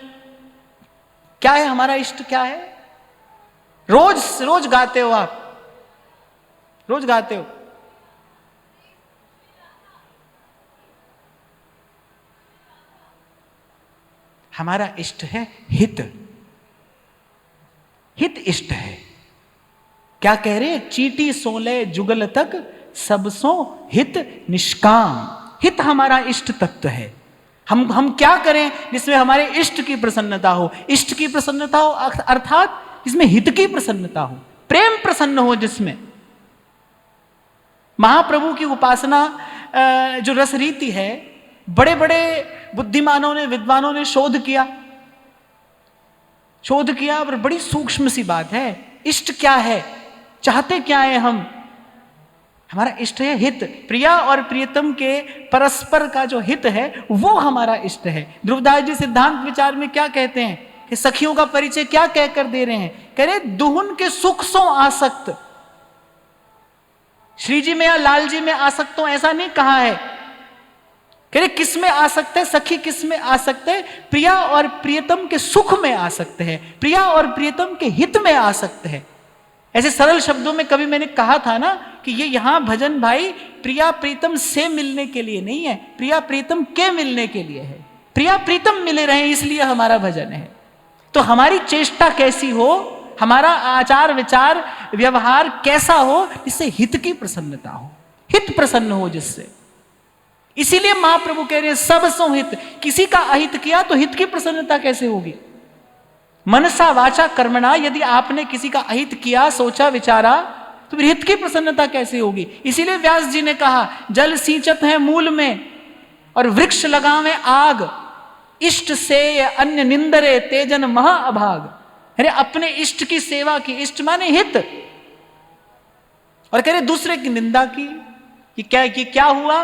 क्या है हमारा इष्ट, क्या है? रोज रोज गाते हो आप, रोज गाते हो। हमारा इष्ट है हित, हित इष्ट है। क्या कह रहे हैं? चीटी सोले जुगल तक सबसो हित निष्काम। हित हमारा इष्ट तत्व है। हम क्या करें जिसमें हमारे इष्ट की प्रसन्नता हो? इष्ट की प्रसन्नता हो अर्थात जिसमें हित की प्रसन्नता हो, प्रेम प्रसन्न हो जिसमें। महाप्रभु की उपासना जो रस रीति है, बड़े बड़े बुद्धिमानों ने, विद्वानों ने शोध किया और बड़ी सूक्ष्म सी बात है। इष्ट क्या है, चाहते क्या है हम? हमारा इष्ट है हित। प्रिया और प्रियतम के परस्पर का जो हित है वो हमारा इष्ट है। ध्रुवदास जी सिद्धांत विचार में क्या कहते हैं कि सखियों का परिचय क्या कहकर दे रहे हैं? कह रहे दुहुन के सुख सो आसक्त। श्री जी में या लाल जी में आसक्त हो ऐसा नहीं कहा है। कह रहे किस में आसक्त है? सखी किस में आसक्त है? प्रिया और प्रियतम के सुख में आसक्त है, प्रिया और प्रियतम के हित में आसक्त है। ऐसे सरल शब्दों में कभी मैंने कहा था ना कि ये यहां भजन भाई प्रिया प्रीतम से मिलने के लिए नहीं है, प्रिया प्रीतम के मिलने के लिए है। प्रिया प्रीतम मिले रहे इसलिए हमारा भजन है। तो हमारी चेष्टा कैसी हो, हमारा आचार विचार व्यवहार कैसा हो जिससे हित की प्रसन्नता हो, हित प्रसन्न हो जिससे। इसीलिए महाप्रभु कह रहे हैं सब सो हित। किसी का अहित किया तो हित की प्रसन्नता कैसे होगी? मनसा वाचा कर्मणा, यदि आपने किसी का अहित किया, सोचा विचारा, तो फिर हित की प्रसन्नता कैसे होगी? इसीलिए व्यास जी ने कहा जल सींचत है मूल में और वृक्ष लगावे आग, इष्ट से अन्य निंदरे तेजन महा अभाग। अरे अपने इष्ट की सेवा की, इष्ट माने हित, और कह रहे दूसरे की निंदा की कि क्या हुआ?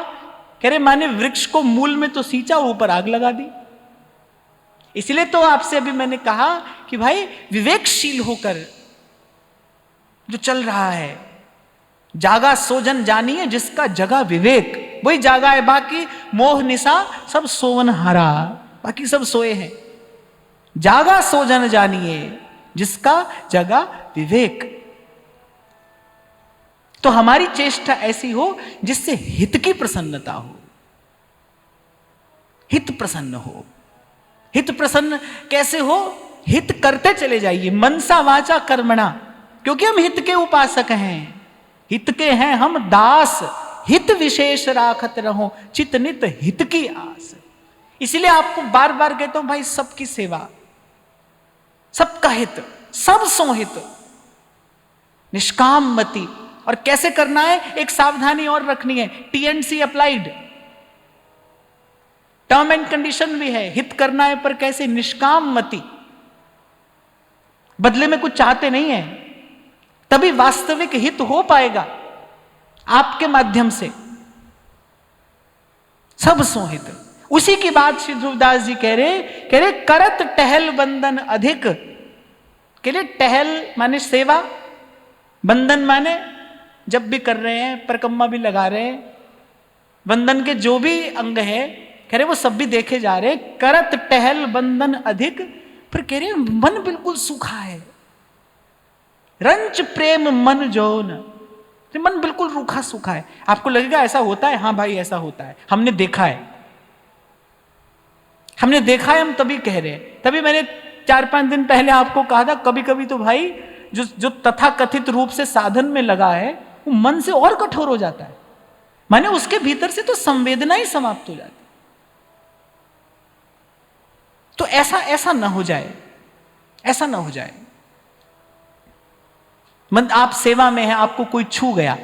कह रहे माने वृक्ष को मूल में तो सींचा, ऊपर आग लगा दी। इसलिए तो आपसे अभी मैंने कहा कि भाई विवेकशील होकर जो चल रहा है, जागा सो जन जानिए जिसका जगा विवेक, वही जागा है। बाकी मोह निशा सब सोवन हारा, बाकी सब सोए हैं। जागा सो जन जानिए जिसका जगा विवेक। तो हमारी चेष्टा ऐसी हो जिससे हित की प्रसन्नता हो, हित प्रसन्न हो। हित प्रसन्न कैसे हो? हित करते चले जाइए, मनसा वाचा कर्मणा, क्योंकि हम हित के उपासक हैं, हित के हैं हम दास। हित विशेष राखत रहो चित नित हित की आस। इसलिए आपको बार बार कहता हूं भाई सबकी सेवा, सबका हित, सब सोहित, निष्काम मति। और कैसे करना है? एक सावधानी और रखनी है, TNC applied, term and condition भी है। हित करना है पर कैसे? निष्काम मति, बदले में कुछ चाहते नहीं है, तभी वास्तविक हित हो पाएगा आपके माध्यम से। सब सोहित। उसी की बात श्री ध्रुवदास जी कह रहे करत टहल बंधन अधिक। कह रहे टहल माने सेवा, बंधन माने जब भी कर रहे हैं, परिक्रमा भी लगा रहे हैं, बंधन के जो भी अंग है कह रहे वो सब भी देखे जा रहे। करत टहल बंधन अधिक, पर कह रहे मन बिल्कुल सूखा है। रंच प्रेम मन जोन, मन बिल्कुल रूखा सूखा है। आपको लगेगा ऐसा होता है? हाँ भाई ऐसा होता है, हमने देखा है, हमने देखा है, हम तभी कह रहे हैं। तभी मैंने 4-5 दिन पहले आपको कहा था कभी कभी तो भाई जो तथाकथित रूप से साधन में लगा है वो मन से और कठोर हो जाता है, माने उसके भीतर से तो संवेदना ही समाप्त हो जाती। तो ऐसा ना हो जाए, ऐसा ना हो जाए। आप सेवा में हैं, आपको कोई छू गया,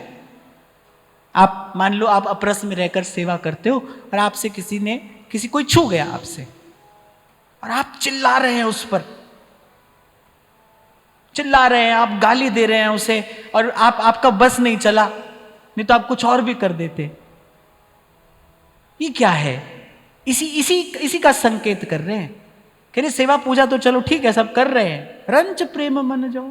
आप मान लो आप अपरस में रहकर सेवा करते हो और आपसे कोई छू गया आपसे और आप चिल्ला रहे हैं, उस पर चिल्ला रहे हैं, आप गाली दे रहे हैं उसे, और आपका बस नहीं चला, नहीं तो आप कुछ और भी कर देते। ये क्या है? इसी का संकेत कर रहे हैं। कह रहे सेवा पूजा तो चलो ठीक है सब कर रहे हैं, रंच प्रेम मन जो।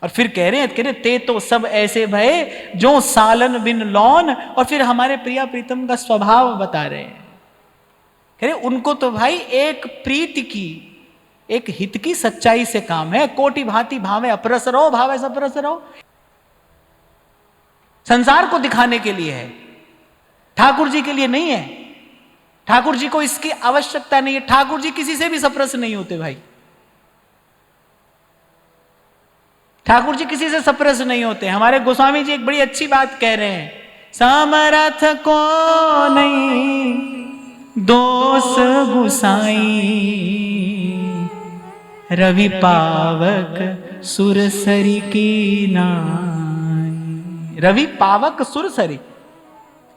और फिर कह रहे ते तो सब ऐसे भय जो सालन बिन लौन। और फिर हमारे प्रिया प्रीतम का स्वभाव बता रहे हैं, कह रहे उनको तो भाई एक प्रीति की, एक हित की सच्चाई से काम है। कोटि भांति भावे अपरस रहो, भावे सपरस रहो, संसार को दिखाने के लिए है, ठाकुर जी के लिए नहीं है। ठाकुर जी को इसकी आवश्यकता नहीं है। ठाकुर जी किसी से भी सप्रस नहीं होते भाई, ठाकुर जी किसी से सप्रस नहीं होते। हमारे गोस्वामी जी एक बड़ी अच्छी बात कह रहे हैं, समरथ को नहीं दोष गुसाई, रवि पावक सुरसरी की नाई। रवि पावक सुरसरी,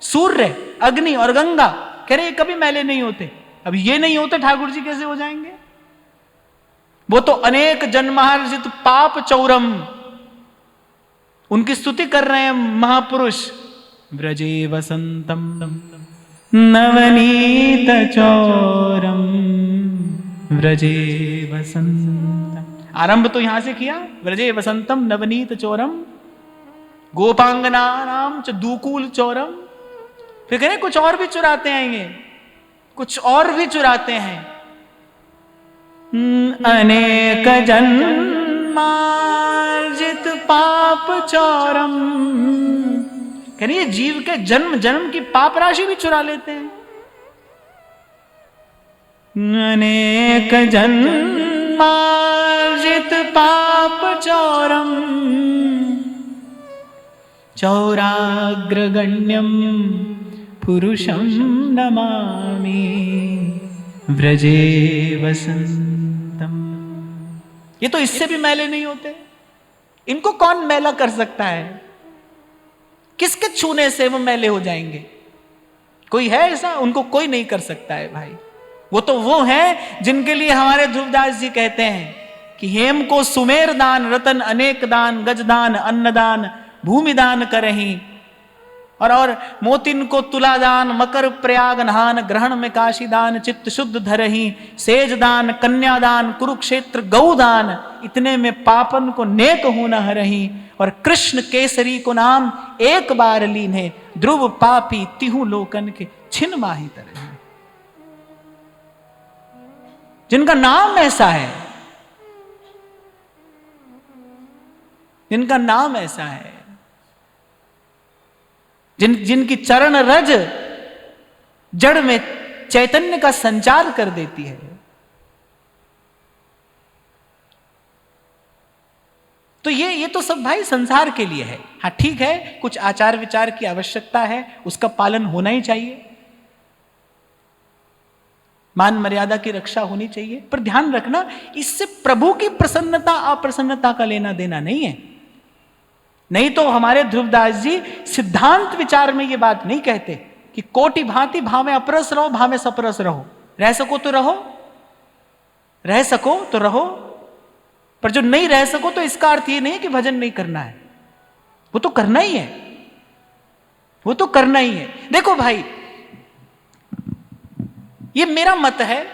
सूर्य, अग्नि और गंगा, कह रहे कभी मैले नहीं होते। अब ये नहीं होते, ठाकुर जी कैसे हो जाएंगे? वो तो अनेक जन्मार्जित पाप चौरम, उनकी स्तुति कर रहे हैं महापुरुष। व्रजे वसंतम नवनीत चौरम, व्रजे वसंतम। आरंभ तो यहां से किया, व्रजे वसंतम नवनीत चौरम, गोपांगना नाम च दूकुल चौरम। फिर कह रहे कुछ और भी चुराते हैं, ये कुछ और भी चुराते हैं। अनेक जन्मार्जित पाप चौरम, कह रही जीव के जन्म जन्म की पाप राशि भी चुरा लेते हैं। अनेक जन्मार्जित पाप चौरम, चौराग्रगण्यम पुरुषम नमामि, व्रजे वसंतम। ये तो इससे भी मैले नहीं होते, इनको कौन मैला कर सकता है? किसके छूने से वो मैले हो जाएंगे? कोई है ऐसा? उनको कोई नहीं कर सकता है भाई। वो तो वो है जिनके लिए हमारे ध्रुवदास जी कहते हैं कि हेम को सुमेर दान, रतन अनेक दान, गजदान अन्नदान भूमिदान करही, और मोतिन को तुलादान, मकर प्रयाग नहान, ग्रहण में काशीदान, चित्त शुद्ध धरही, सेजदान कन्यादान, कुरुक्षेत्र गौदान, इतने में पापन को नेक हो न हरही। और कृष्ण केसरी को नाम एक बार लीन्हे, ध्रुव पापी तिहु लोकन के छिन माही तरह। जिनका नाम ऐसा है, जिनका नाम ऐसा है, जिनकी चरण रज जड़ में चैतन्य का संचार कर देती है, तो ये तो सब भाई संसार के लिए है। हाँ ठीक है, कुछ आचार विचार की आवश्यकता है, उसका पालन होना ही चाहिए, मान मर्यादा की रक्षा होनी चाहिए, पर ध्यान रखना इससे प्रभु की प्रसन्नता अप्रसन्नता का लेना देना नहीं है। नहीं तो हमारे ध्रुवदास जी सिद्धांत विचार में ये बात नहीं कहते कि कोटि भांति भावे अपरस रहो, भावे सपरस रहो। रह सको तो रहो, रह सको तो रहो, पर जो नहीं रह सको तो इसका अर्थ ये नहीं है कि भजन नहीं करना है, वो तो करना ही है, वो तो करना ही है। देखो भाई, ये मेरा मत है,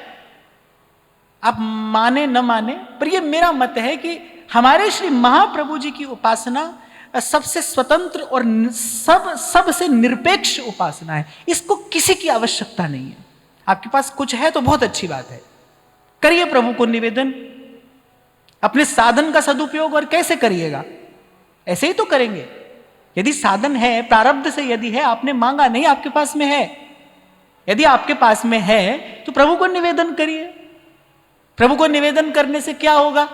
आप माने न माने, पर ये मेरा मत है कि हमारे श्री महाप्रभु जी की उपासना सबसे स्वतंत्र और सबसे निरपेक्ष उपासना है। इसको किसी की आवश्यकता नहीं है। आपके पास कुछ है तो बहुत अच्छी बात है, करिए प्रभु को निवेदन, अपने साधन का सदुपयोग। और कैसे करिएगा? ऐसे ही तो करेंगे। यदि साधन है, प्रारब्ध से यदि है, आपने मांगा नहीं, आपके पास में है, यदि आपके पास में है तो प्रभु को निवेदन करिए। प्रभु को निवेदन करने से क्या होगा?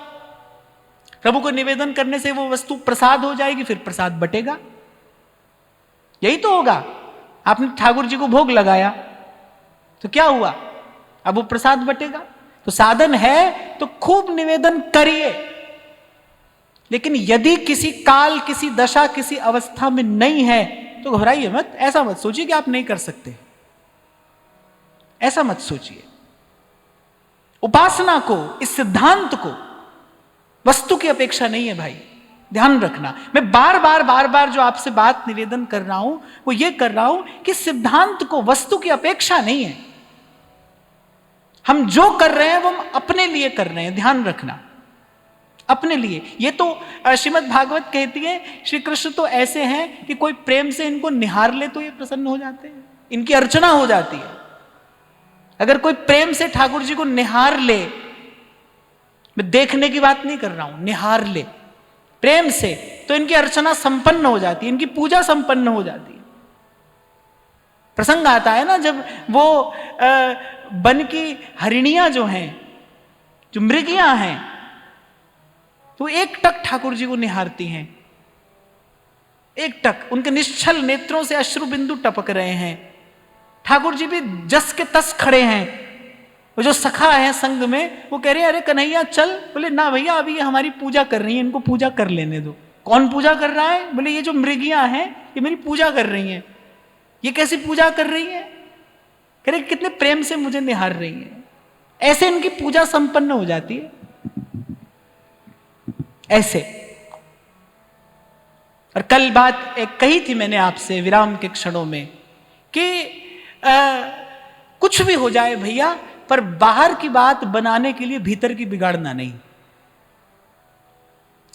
प्रभु को निवेदन करने से वो वस्तु प्रसाद हो जाएगी, फिर प्रसाद बटेगा। यही तो होगा। आपने ठाकुर जी को भोग लगाया तो क्या हुआ? अब वो प्रसाद बटेगा। तो साधन है तो खूब निवेदन करिए, लेकिन यदि किसी काल, किसी दशा, किसी अवस्था में नहीं है तो घबराइए मत। ऐसा मत सोचिए कि आप नहीं कर सकते, ऐसा मत सोचिए। उपासना को, इस सिद्धांत को वस्तु की अपेक्षा नहीं है भाई, ध्यान रखना। मैं बार बार जो आपसे बात निवेदन कर रहा हूं वो ये कर रहा हूं कि सिद्धांत को वस्तु की अपेक्षा नहीं है। हम जो कर रहे हैं वो हम अपने लिए कर रहे हैं, ध्यान रखना, अपने लिए। ये तो श्रीमद् भागवत कहती है श्री कृष्ण तो ऐसे हैं कि कोई प्रेम से इनको निहार ले तो ये प्रसन्न हो जाते हैं, इनकी अर्चना हो जाती है। अगर कोई प्रेम से ठाकुर जी को निहार ले, मैं देखने की बात नहीं कर रहा हूं, निहार ले प्रेम से, तो इनकी अर्चना संपन्न हो जाती है, इनकी पूजा संपन्न हो जाती है। प्रसंग आता है ना जब वो वन की हरिणियां जो हैं, जो मृगियां हैं, तो एक टक ठाकुर जी को निहारती हैं, एक टक, उनके निश्चल नेत्रों से अश्रु बिंदु टपक रहे हैं। ठाकुर जी भी जस के तस खड़े हैं। वो जो सखा है संग में, वो कह रहे हैं अरे कन्हैया चल। बोले ना भैया, अभी ये हमारी पूजा कर रही है, इनको पूजा कर लेने दो। कौन पूजा कर रहा है? बोले ये जो मृगियां हैं ये मेरी पूजा कर रही हैं। ये कैसी पूजा कर रही है? कह रहे कितने प्रेम से मुझे निहार रही है। ऐसे इनकी पूजा संपन्न हो जाती है, ऐसे। और कल बात एक कही थी मैंने आपसे विराम के क्षणों में कि कुछ भी हो जाए भैया, पर बाहर की बात बनाने के लिए भीतर की बिगाड़ना नहीं।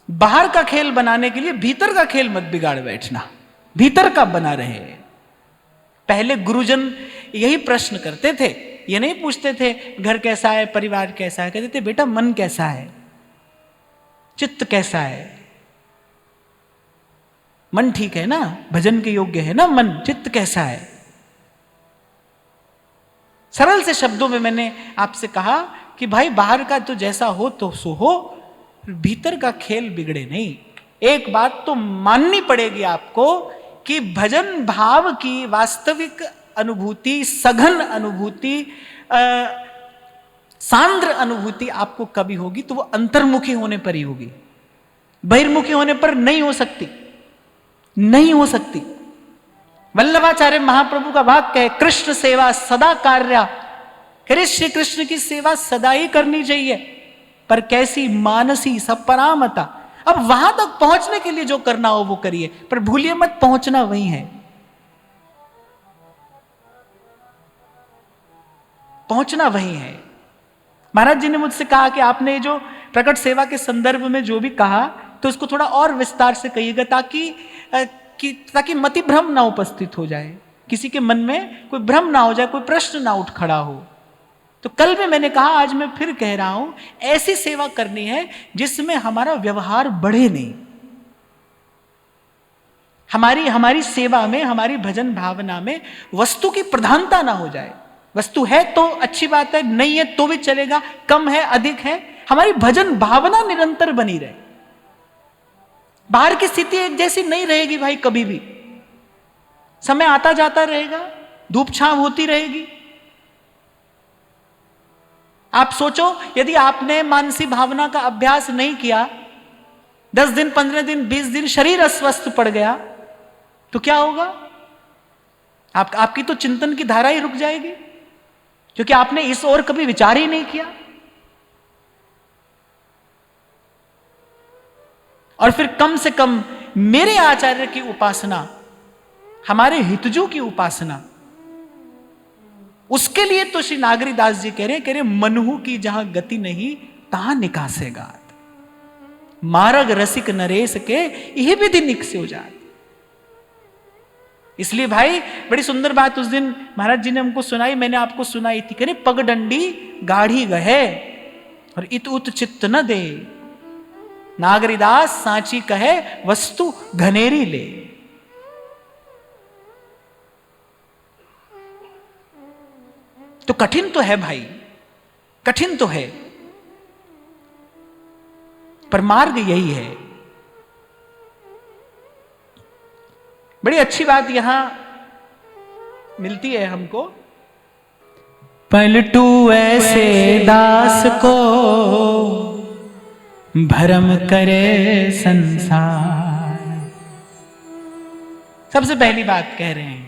बाहर का खेल बनाने के लिए भीतर का खेल मत बिगाड़ बैठना, भीतर का बना रहे। पहले गुरुजन यही प्रश्न करते थे, ये नहीं पूछते थे घर कैसा है, परिवार कैसा है, कहते थे बेटा मन कैसा है, चित्त कैसा है। मन ठीक है ना, भजन के योग्य है ना मन, चित्त कैसा है। सरल से शब्दों में मैंने आपसे कहा कि भाई बाहर का तो जैसा हो तो सो हो, भीतर का खेल बिगड़े नहीं। एक बात तो माननी पड़ेगी आपको कि भजन भाव की वास्तविक अनुभूति, सघन अनुभूति, सांद्र अनुभूति आपको कभी होगी तो वो अंतर्मुखी होने पर ही होगी, बहिर्मुखी होने पर नहीं हो सकती, नहीं हो सकती। वल्लभाचार्य महाप्रभु का वाक्य है, कृष्ण सेवा सदा कार्या। कह श्री कृष्ण की सेवा सदा ही करनी चाहिए, पर कैसी? मानसी सपरामता। अब वहां तक पहुंचने के लिए जो करना हो वो करिए, पर भूलिए मत पहुंचना वही है, पहुंचना वही है। महाराज जी ने मुझसे कहा कि आपने जो प्रकट सेवा के संदर्भ में जो भी कहा तो उसको थोड़ा और विस्तार से कहिएगा, ताकि मति भ्रम ना उपस्थित हो जाए, किसी के मन में कोई भ्रम ना हो जाए, कोई प्रश्न ना उठ खड़ा हो। तो कल भी मैंने कहा, आज मैं फिर कह रहा हूं, ऐसी सेवा करनी है जिसमें हमारा व्यवहार बढ़े नहीं। हमारी सेवा में, हमारी भजन भावना में वस्तु की प्रधानता ना हो जाए। वस्तु है तो अच्छी बात है, नहीं है तो भी चलेगा, कम है अधिक है, हमारी भजन भावना निरंतर बनी रहे। बाहर की स्थिति एक जैसी नहीं रहेगी भाई, कभी भी समय आता जाता रहेगा, धूप छांव होती रहेगी। आप सोचो, यदि आपने मानसी भावना का अभ्यास नहीं किया, 10 दिन 15 दिन 20 दिन शरीर अस्वस्थ पड़ गया तो क्या होगा? आपकी तो चिंतन की धारा ही रुक जाएगी, क्योंकि आपने इस ओर कभी विचार ही नहीं किया। और फिर कम से कम मेरे आचार्य की उपासना, हमारे हितजू की उपासना, उसके लिए तो श्री नागरीदास जी कह रहे मनहु की जहां गति नहीं तहां निकासेगा, मारग रसिक नरेश के यह विधि निकसे हो जात। इसलिए भाई बड़ी सुंदर बात उस दिन महाराज जी ने हमको सुनाई, मैंने आपको सुनाई थी। कह रहे पगडंडी गाढ़ी गहे और इत उत चित्त न दे, नागरीदास सांची कहे वस्तु घनेरी ले। तो कठिन तो है भाई, कठिन तो है, पर मार्ग यही है। बड़ी अच्छी बात यहां मिलती है हमको, पलटू ऐसे दास को भरम करे संसार। सबसे पहली बात कह रहे हैं,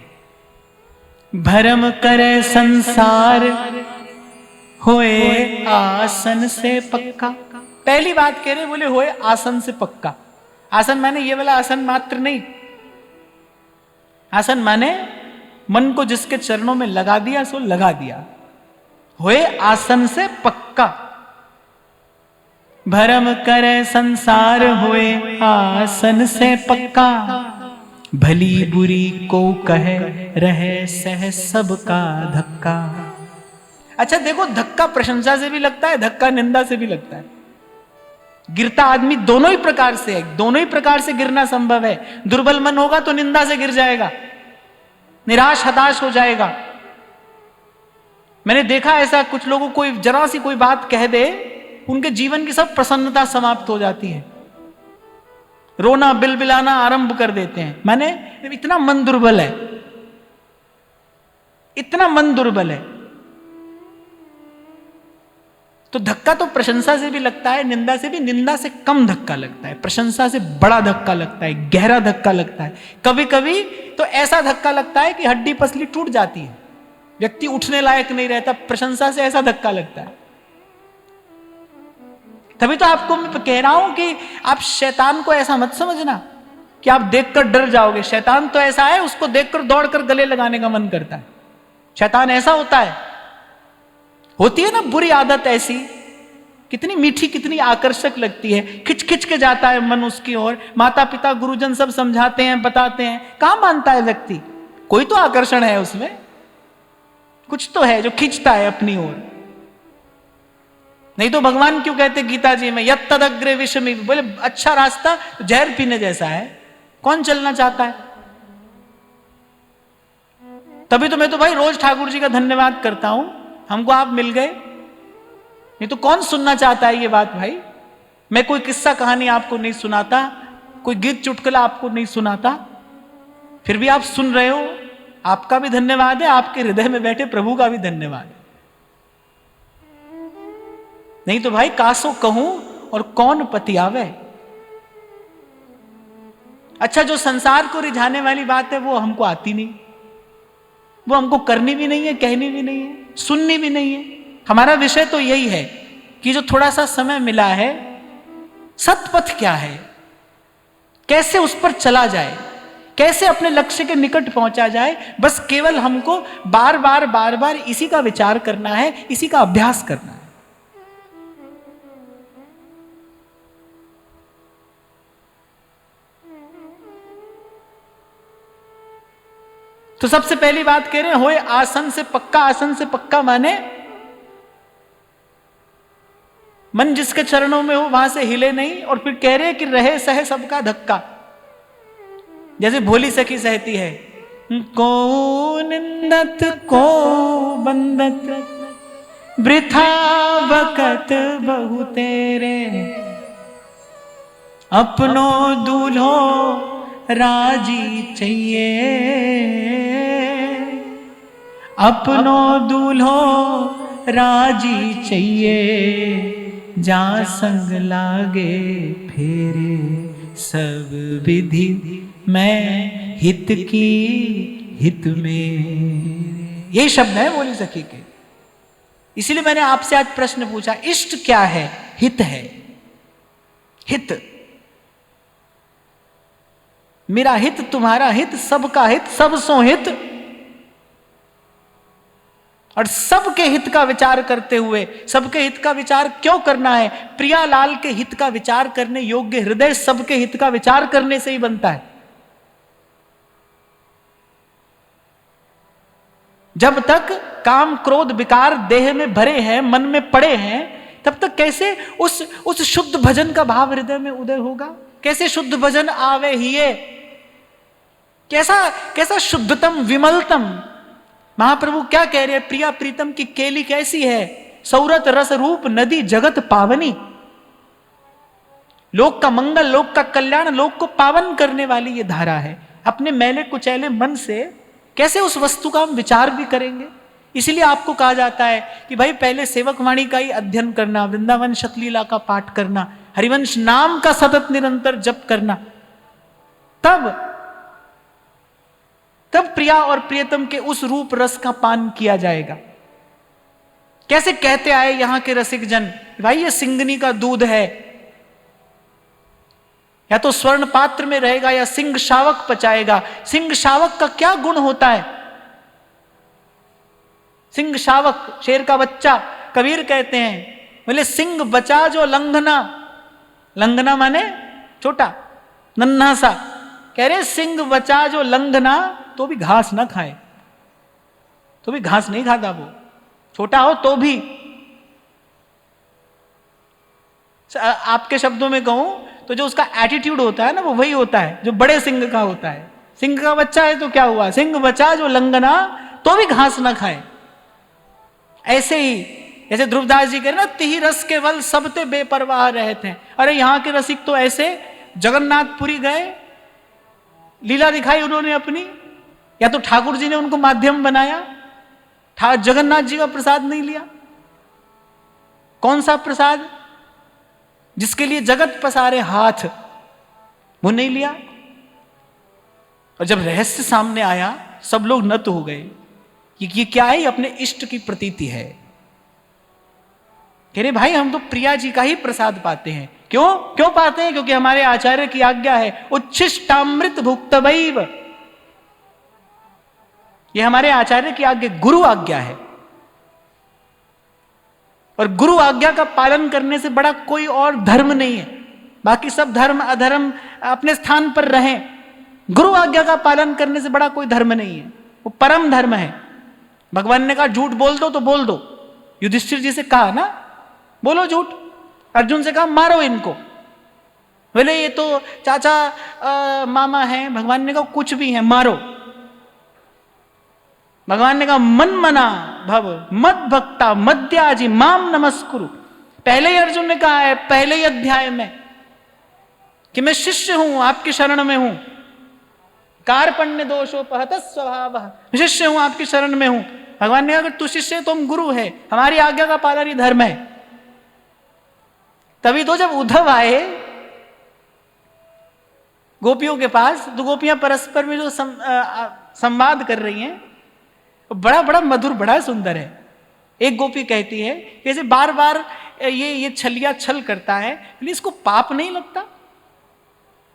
भरम करे संसार होए आसन से पक्का। पहली बात कह रहे, बोले होए आसन से पक्का। आसन माने ये वाला आसन मात्र नहीं, आसन माने मन को जिसके चरणों में लगा दिया सो लगा दिया। होए आसन से पक्का। भरम करे संसार हुए आसन से पक्का, भली बुरी को कहे रहे सह सबका धक्का। अच्छा देखो, धक्का प्रशंसा से भी लगता है, धक्का निंदा से भी लगता है। गिरता आदमी दोनों ही प्रकार से है, दोनों ही प्रकार से गिरना संभव है। दुर्बल मन होगा तो निंदा से गिर जाएगा, निराश हताश हो जाएगा। मैंने देखा ऐसा, कुछ लोगों को जरा सी कोई बात कह दे, उनके जीवन की सब प्रसन्नता समाप्त हो जाती है, रोना बिलबिलाना आरंभ कर देते हैं। माने इतना मन दुर्बल है, इतना मन दुर्बल है। तो धक्का तो प्रशंसा से भी लगता है, निंदा से भी। निंदा से कम धक्का लगता है, प्रशंसा से बड़ा धक्का लगता है, गहरा धक्का लगता है। कभी कभी तो ऐसा धक्का लगता है कि हड्डी पसली टूट जाती है, व्यक्ति उठने लायक नहीं रहता। प्रशंसा से ऐसा धक्का लगता है। तभी तो आपको मैं कह रहा हूं कि आप शैतान को ऐसा मत समझना कि आप देखकर डर जाओगे। शैतान तो ऐसा है, उसको देखकर दौड़कर गले लगाने का मन करता है। शैतान ऐसा होता है, होती है ना बुरी आदत ऐसी, कितनी मीठी कितनी आकर्षक लगती है, खिंच खिंच के जाता है मन उसकी ओर। माता पिता गुरुजन सब समझाते हैं बताते हैं, कहां मानता है व्यक्ति। कोई तो आकर्षण है उसमें, कुछ तो है जो खींचता है अपनी ओर। नहीं तो भगवान क्यों कहते गीता जी में यत् तदग्रे विषमी, बोले अच्छा रास्ता जहर पीने जैसा है, कौन चलना चाहता है। तभी तो मैं तो भाई रोज ठाकुर जी का धन्यवाद करता हूं, हमको आप मिल गए। नहीं तो कौन सुनना चाहता है ये बात भाई। मैं कोई किस्सा कहानी आपको नहीं सुनाता, कोई गीत चुटकुला आपको नहीं सुनाता, फिर भी आप सुन रहे हो, आपका भी धन्यवाद है, आपके हृदय में बैठे प्रभु का भी धन्यवाद है। नहीं तो भाई कासो कहूं और कौन पति आवे। अच्छा, जो संसार को रिझाने वाली बात है वो हमको आती नहीं, वो हमको करनी भी नहीं है, कहनी भी नहीं है, सुननी भी नहीं है। हमारा विषय तो यही है कि जो थोड़ा सा समय मिला है, सतपथ क्या है, कैसे उस पर चला जाए, कैसे अपने लक्ष्य के निकट पहुंचा जाए। बस केवल हमको बार बार इसी का विचार करना है, इसी का अभ्यास करना है। तो सबसे पहली बात कह रहे हैं, होए आसन से पक्का। आसन से पक्का माने मन जिसके चरणों में हो वहां से हिले नहीं। और फिर कह रहे हैं कि रहे सहे सबका धक्का, जैसे भोली सखी सहती है, को निंदत को बंदत वृथा वकत बहु तेरे, अपनो दूल्हो राजी चाहिए, अपनो दूल्हो राजी चाहिए, जहां संग लागे फेरे सब विधि, मैं हित की हित में। यही शब्द है बोली सखी के। इसीलिए मैंने आपसे आज प्रश्न पूछा, इष्ट क्या है? हित है। हित, मेरा हित, तुम्हारा हित, सबका हित, सब सो हित। और सबके हित का विचार करते हुए, सबके हित का विचार क्यों करना है? प्रियालाल के हित का विचार करने योग्य हृदय सबके हित का विचार करने से ही बनता है। जब तक काम क्रोध विकार देह में भरे हैं, मन में पड़े हैं, तब तक कैसे उस शुद्ध भजन का भाव हृदय में उदय होगा? कैसे शुद्ध भजन आवे हिये? कैसा शुद्धतम विमलतम। महाप्रभु क्या कह रहे हैं? प्रिया प्रीतम की केली कैसी है? सौरत रस रूप नदी जगत पावनी। लोक का मंगल, लोक का कल्याण, लोक को पावन करने वाली ये धारा है। अपने मैले कुचैले मन से कैसे उस वस्तु का हम विचार भी करेंगे? इसलिए आपको कहा जाता है कि भाई पहले सेवकवाणी का ही अध्ययन करना, वृंदावन शतलीला का पाठ करना, हरिवंश नाम का सतत निरंतर जप करना, तब प्रिया और प्रियतम के उस रूप रस का पान किया जाएगा। कैसे कहते आए यहां के रसिक जन, भाई ये सिंगनी का दूध है, या तो स्वर्ण पात्र में रहेगा या सिंह शावक पचाएगा। सिंह शावक का क्या गुण होता है? सिंह शावक, शेर का बच्चा। कबीर कहते हैं, बोले सिंह बचा जो लंघना, लंगना माने छोटा, नन्हा सा। कह रहे सिंह बचा जो लंगना, तो भी घास ना खाए, तो भी घास नहीं खाता वो, छोटा हो तो भी। आपके शब्दों में कहूं तो जो उसका एटीट्यूड होता है ना, वो वही होता है जो बड़े सिंह का होता है। सिंह का बच्चा है तो क्या हुआ, सिंह बचा जो लंगना, तो भी घास ना खाए। ऐसे ही जैसे ध्रुवदास जी कह रहे ना, तिही रस के बल सबते बेपरवाह रहते हैं। अरे यहां के रसिक तो ऐसे, जगन्नाथपुरी गए, लीला दिखाई उन्होंने अपनी, या तो ठाकुर जी ने उनको माध्यम बनाया, जगन्नाथ जी का प्रसाद नहीं लिया। कौन सा प्रसाद, जिसके लिए जगत पसारे हाथ, वो नहीं लिया। और जब रहस्य सामने आया, सब लोग नत हो गए कि ये क्या है, ये अपने इष्ट की प्रतीति है। कह रहे भाई हम तो प्रिया जी का ही प्रसाद पाते हैं। क्यों पाते हैं? क्योंकि हमारे आचार्य की आज्ञा है, उच्छिष्टामृत भुक्तवैव। ये हमारे आचार्य की आज्ञा, गुरु आज्ञा है। और गुरु आज्ञा का पालन करने से बड़ा कोई और धर्म नहीं है। बाकी सब धर्म अधर्म अपने स्थान पर रहें, गुरु आज्ञा का पालन करने से बड़ा कोई धर्म नहीं है, वो परम धर्म है। भगवान ने कहा झूठ बोल दो तो बोल दो, युधिष्ठिर जी से कहा ना बोलो झूठ, अर्जुन से कहा मारो इनको, बोले ये तो चाचा मामा है। भगवान ने कहा कुछ भी है मारो। भगवान ने कहा मन मना भव मद भक्ता मद्याजी माम नमस्कुरु। पहले ही अर्जुन ने कहा है, पहले ही अध्याय में, कि मैं शिष्य हूं, आपकी शरण में हूं। कार्पण्य दोषोपहत स्वभाव, शिष्य हूं, आपकी शरण में हूं। भगवान ने कहा अगर तू शिष्य है तो हम गुरु है, हमारी आज्ञा का पालन ही धर्म है। तभी तो जब उद्धव आए गोपियों के पास, तो गोपियां परस्पर में जो संवाद कर रही हैं, बड़ा बड़ा मधुर, बड़ा सुंदर है। एक गोपी कहती है जैसे बार बार ये छलिया छल करता है, इसको पाप नहीं लगता।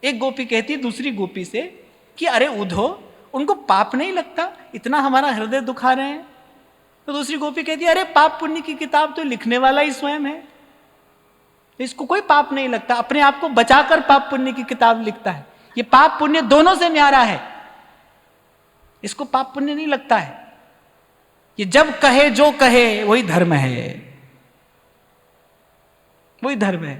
एक गोपी कहती है दूसरी गोपी से कि अरे उद्धव, उनको पाप नहीं लगता, इतना हमारा हृदय दुखा रहे हैं। तो दूसरी गोपी कहती है अरे पाप पुण्य की किताब तो लिखने वाला ही स्वयं है, इसको कोई पाप नहीं लगता, अपने आप को बचाकर पाप पुण्य की किताब लिखता है। ये पाप पुण्य दोनों से न्यारा है, इसको पाप पुण्य नहीं लगता है। ये जब कहे जो कहे वही धर्म है, वही धर्म है।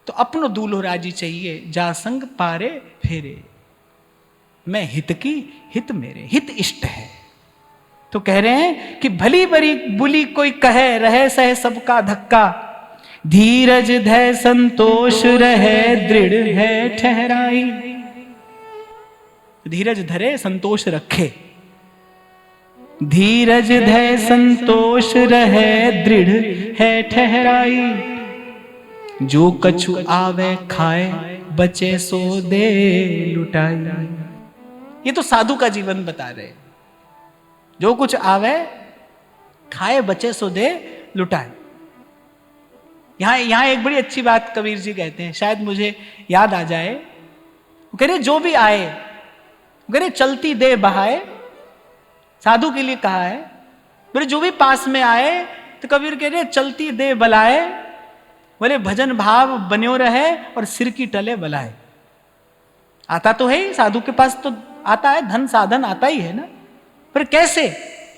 तो अपनो दूल्हो राजी चाहिए, जा संग पारे फेरे, मैं हित की हित मेरे, हित इष्ट है। तो कह रहे हैं कि भली बरी बुली कोई कहे, रहे सहे सबका धक्का, धीरज धै संतोष रहे, दृढ़ है ठहराई। धीरज धरे संतोष रखे, धीरज धै संतोष रहे, दृढ़ है ठहराई। जो कछु आवे खाए, बचे सो दे लुटाई। ये तो साधु का जीवन बता रहे, जो कुछ आवे खाए, बचे सो दे लुटाए। यहां एक बड़ी अच्छी बात कबीर जी कहते हैं, शायद मुझे याद आ जाए। वो कह रहे जो भी आए, वो कह रहे चलती दे बहाए। साधु के लिए कहा है, बोले जो भी पास में आए, तो कबीर कह रहे चलती दे बलाए, बोले भजन भाव बन्यो रहे और सिर की टले बलाए। आता तो है ही, साधु के पास तो आता है, धन साधन आता ही है ना, पर कैसे?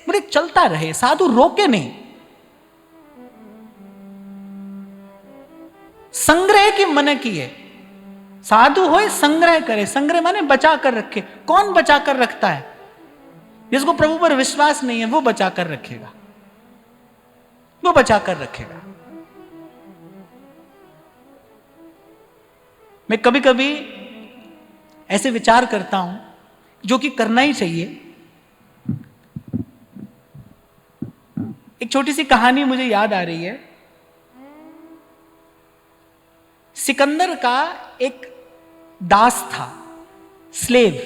बोले चलता रहे, साधु रोके नहीं। संग्रह की मन की है, साधु होए संग्रह करे। संग्रह माने बचा कर रखे। कौन बचा कर रखता है? जिसको प्रभु पर विश्वास नहीं है वो बचा कर रखेगा, वो बचा कर रखेगा। मैं कभी कभी ऐसे विचार करता हूं, जो कि करना ही चाहिए। एक छोटी सी कहानी मुझे याद आ रही है। सिकंदर का एक दास था, स्लेव।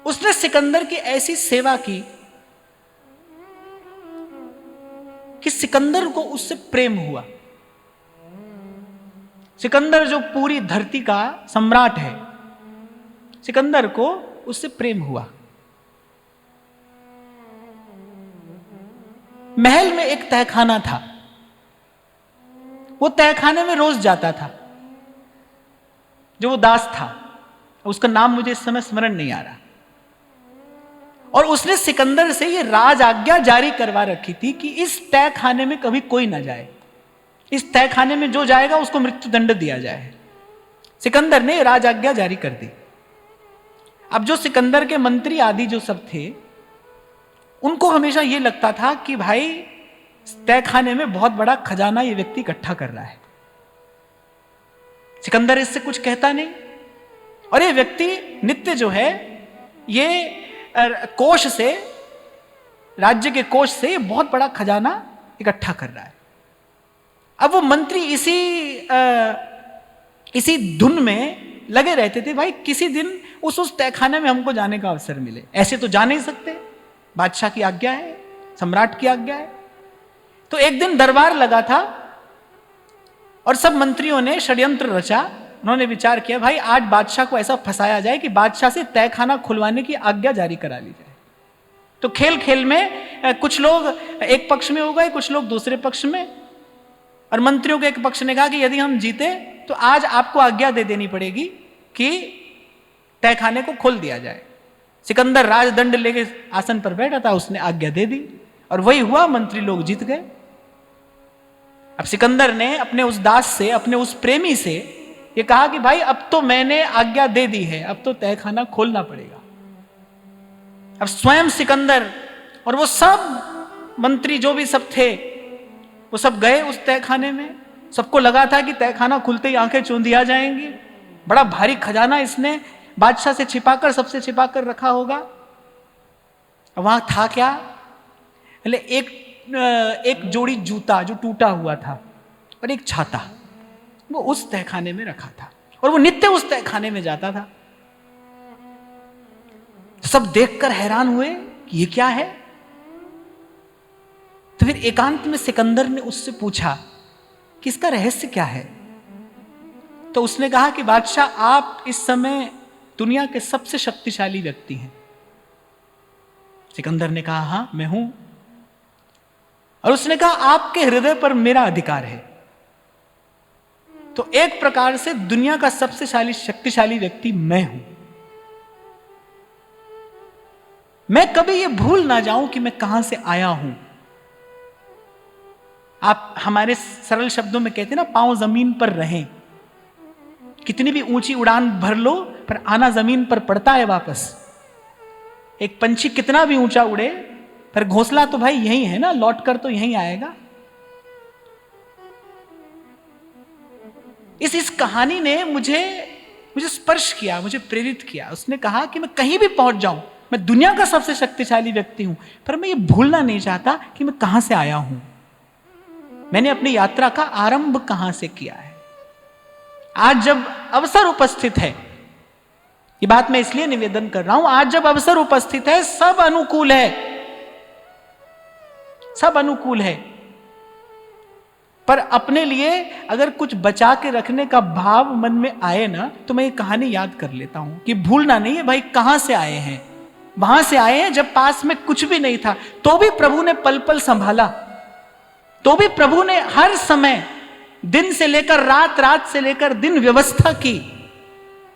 उसने सिकंदर की ऐसी सेवा की कि सिकंदर को उससे प्रेम हुआ। सिकंदर जो पूरी धरती का सम्राट है, सिकंदर को उससे प्रेम हुआ। महल में एक तहखाना था। वो तहखाने में रोज जाता था। जो वो दास था, उसका नाम मुझे इस समय स्मरण नहीं आ रहा, और उसने सिकंदर से ये राज आज्ञा जारी करवा रखी थी कि इस तहखाने में कभी कोई ना जाए, इस तहखाने में जो जाएगा उसको मृत्यु दंड दिया जाए। सिकंदर ने राज आज्ञा जारी कर दी। अब जो सिकंदर के मंत्री आदि जो सब थे, उनको हमेशा यह लगता था कि भाई तहखाने में बहुत बड़ा खजाना ये व्यक्ति इकट्ठा कर रहा है। सिकंदर इससे कुछ कहता नहीं, और ये व्यक्ति नित्य जो है ये कोष से, राज्य के कोष से बहुत बड़ा खजाना इकट्ठा कर रहा है। अब वो मंत्री इसी धुन में लगे रहते थे, भाई किसी दिन उस तहखाने में हमको जाने का अवसर मिले। ऐसे तो जा नहीं सकते, बादशाह की आज्ञा है, सम्राट की आज्ञा है। तो एक दिन दरबार लगा था और सब मंत्रियों ने षड्यंत्र रचा। उन्होंने विचार किया, भाई आज बादशाह को ऐसा फंसाया जाए कि बादशाह से तहखाना खुलवाने की आज्ञा जारी करा ली जाए। तो खेल खेल में कुछ लोग एक पक्ष में हो गए, कुछ लोग दूसरे पक्ष में, और मंत्रियों के एक पक्ष ने कहा कि यदि हम जीते तो आज आपको आज्ञा दे देनी पड़ेगी कि तहखाने को खोल दिया जाए। सिकंदर राजदंड लेके आसन पर बैठा था, उसने आज्ञा दे दी और वही हुआ, मंत्री लोग जीत गए। अब सिकंदर ने अपने उस दास से, अपने उस प्रेमी से ये कहा कि भाई अब तो मैंने आज्ञा दे दी है, अब तो तहखाना खोलना पड़ेगा। अब स्वयं सिकंदर और वो सब मंत्री जो भी सब थे, वो सब गए उस तहखाने में। सबको लगा था कि तहखाना खुलते ही आंखें चूंधी आ जाएंगी, बड़ा भारी खजाना इसने बादशाह से छिपाकर, सबसे छिपाकर रखा होगा। वहां था क्या? एक जोड़ी जूता जो टूटा हुआ था और एक छाता, वो उस तहखाने में रखा था, और वो नित्य उस तहखाने में जाता था। सब देखकर हैरान हुए कि ये क्या है। तो फिर एकांत में सिकंदर ने उससे पूछा कि इसका रहस्य क्या है। तो उसने कहा कि बादशाह, आप इस समय दुनिया के सबसे शक्तिशाली व्यक्ति हैं। सिकंदर ने कहा, हां मैं हूं। और उसने कहा, आपके हृदय पर मेरा अधिकार है। तो एक प्रकार से दुनिया का सबसे शक्तिशाली व्यक्ति मैं हूं। मैं कभी ये भूल ना जाऊं कि मैं कहां से आया हूं। आप हमारे सरल शब्दों में कहते हैं ना, पांव जमीन पर रहें। कितनी भी ऊंची उड़ान भर लो पर आना जमीन पर पड़ता है वापस। एक पंछी कितना भी ऊंचा उड़े पर घोंसला तो भाई यही है ना, लौट कर तो यही आएगा। इस कहानी ने मुझे स्पर्श किया, मुझे प्रेरित किया। उसने कहा कि मैं कहीं भी पहुंच जाऊं, मैं दुनिया का सबसे शक्तिशाली व्यक्ति हूं, पर मैं ये भूलना नहीं चाहता कि मैं कहां से आया हूं, मैंने अपनी यात्रा का आरंभ कहां से किया है। आज जब अवसर उपस्थित है, ये बात मैं इसलिए निवेदन कर रहा हूं, आज जब अवसर उपस्थित है, सब अनुकूल है, सब अनुकूल है, पर अपने लिए अगर कुछ बचा के रखने का भाव मन में आए ना, तो मैं ये कहानी याद कर लेता हूं कि भूलना नहीं है भाई, कहां से आए हैं। वहां से आए हैं जब पास में कुछ भी नहीं था, तो भी प्रभु ने पल पल संभाला, तो भी प्रभु ने हर समय, दिन से लेकर रात, रात से लेकर दिन व्यवस्था की।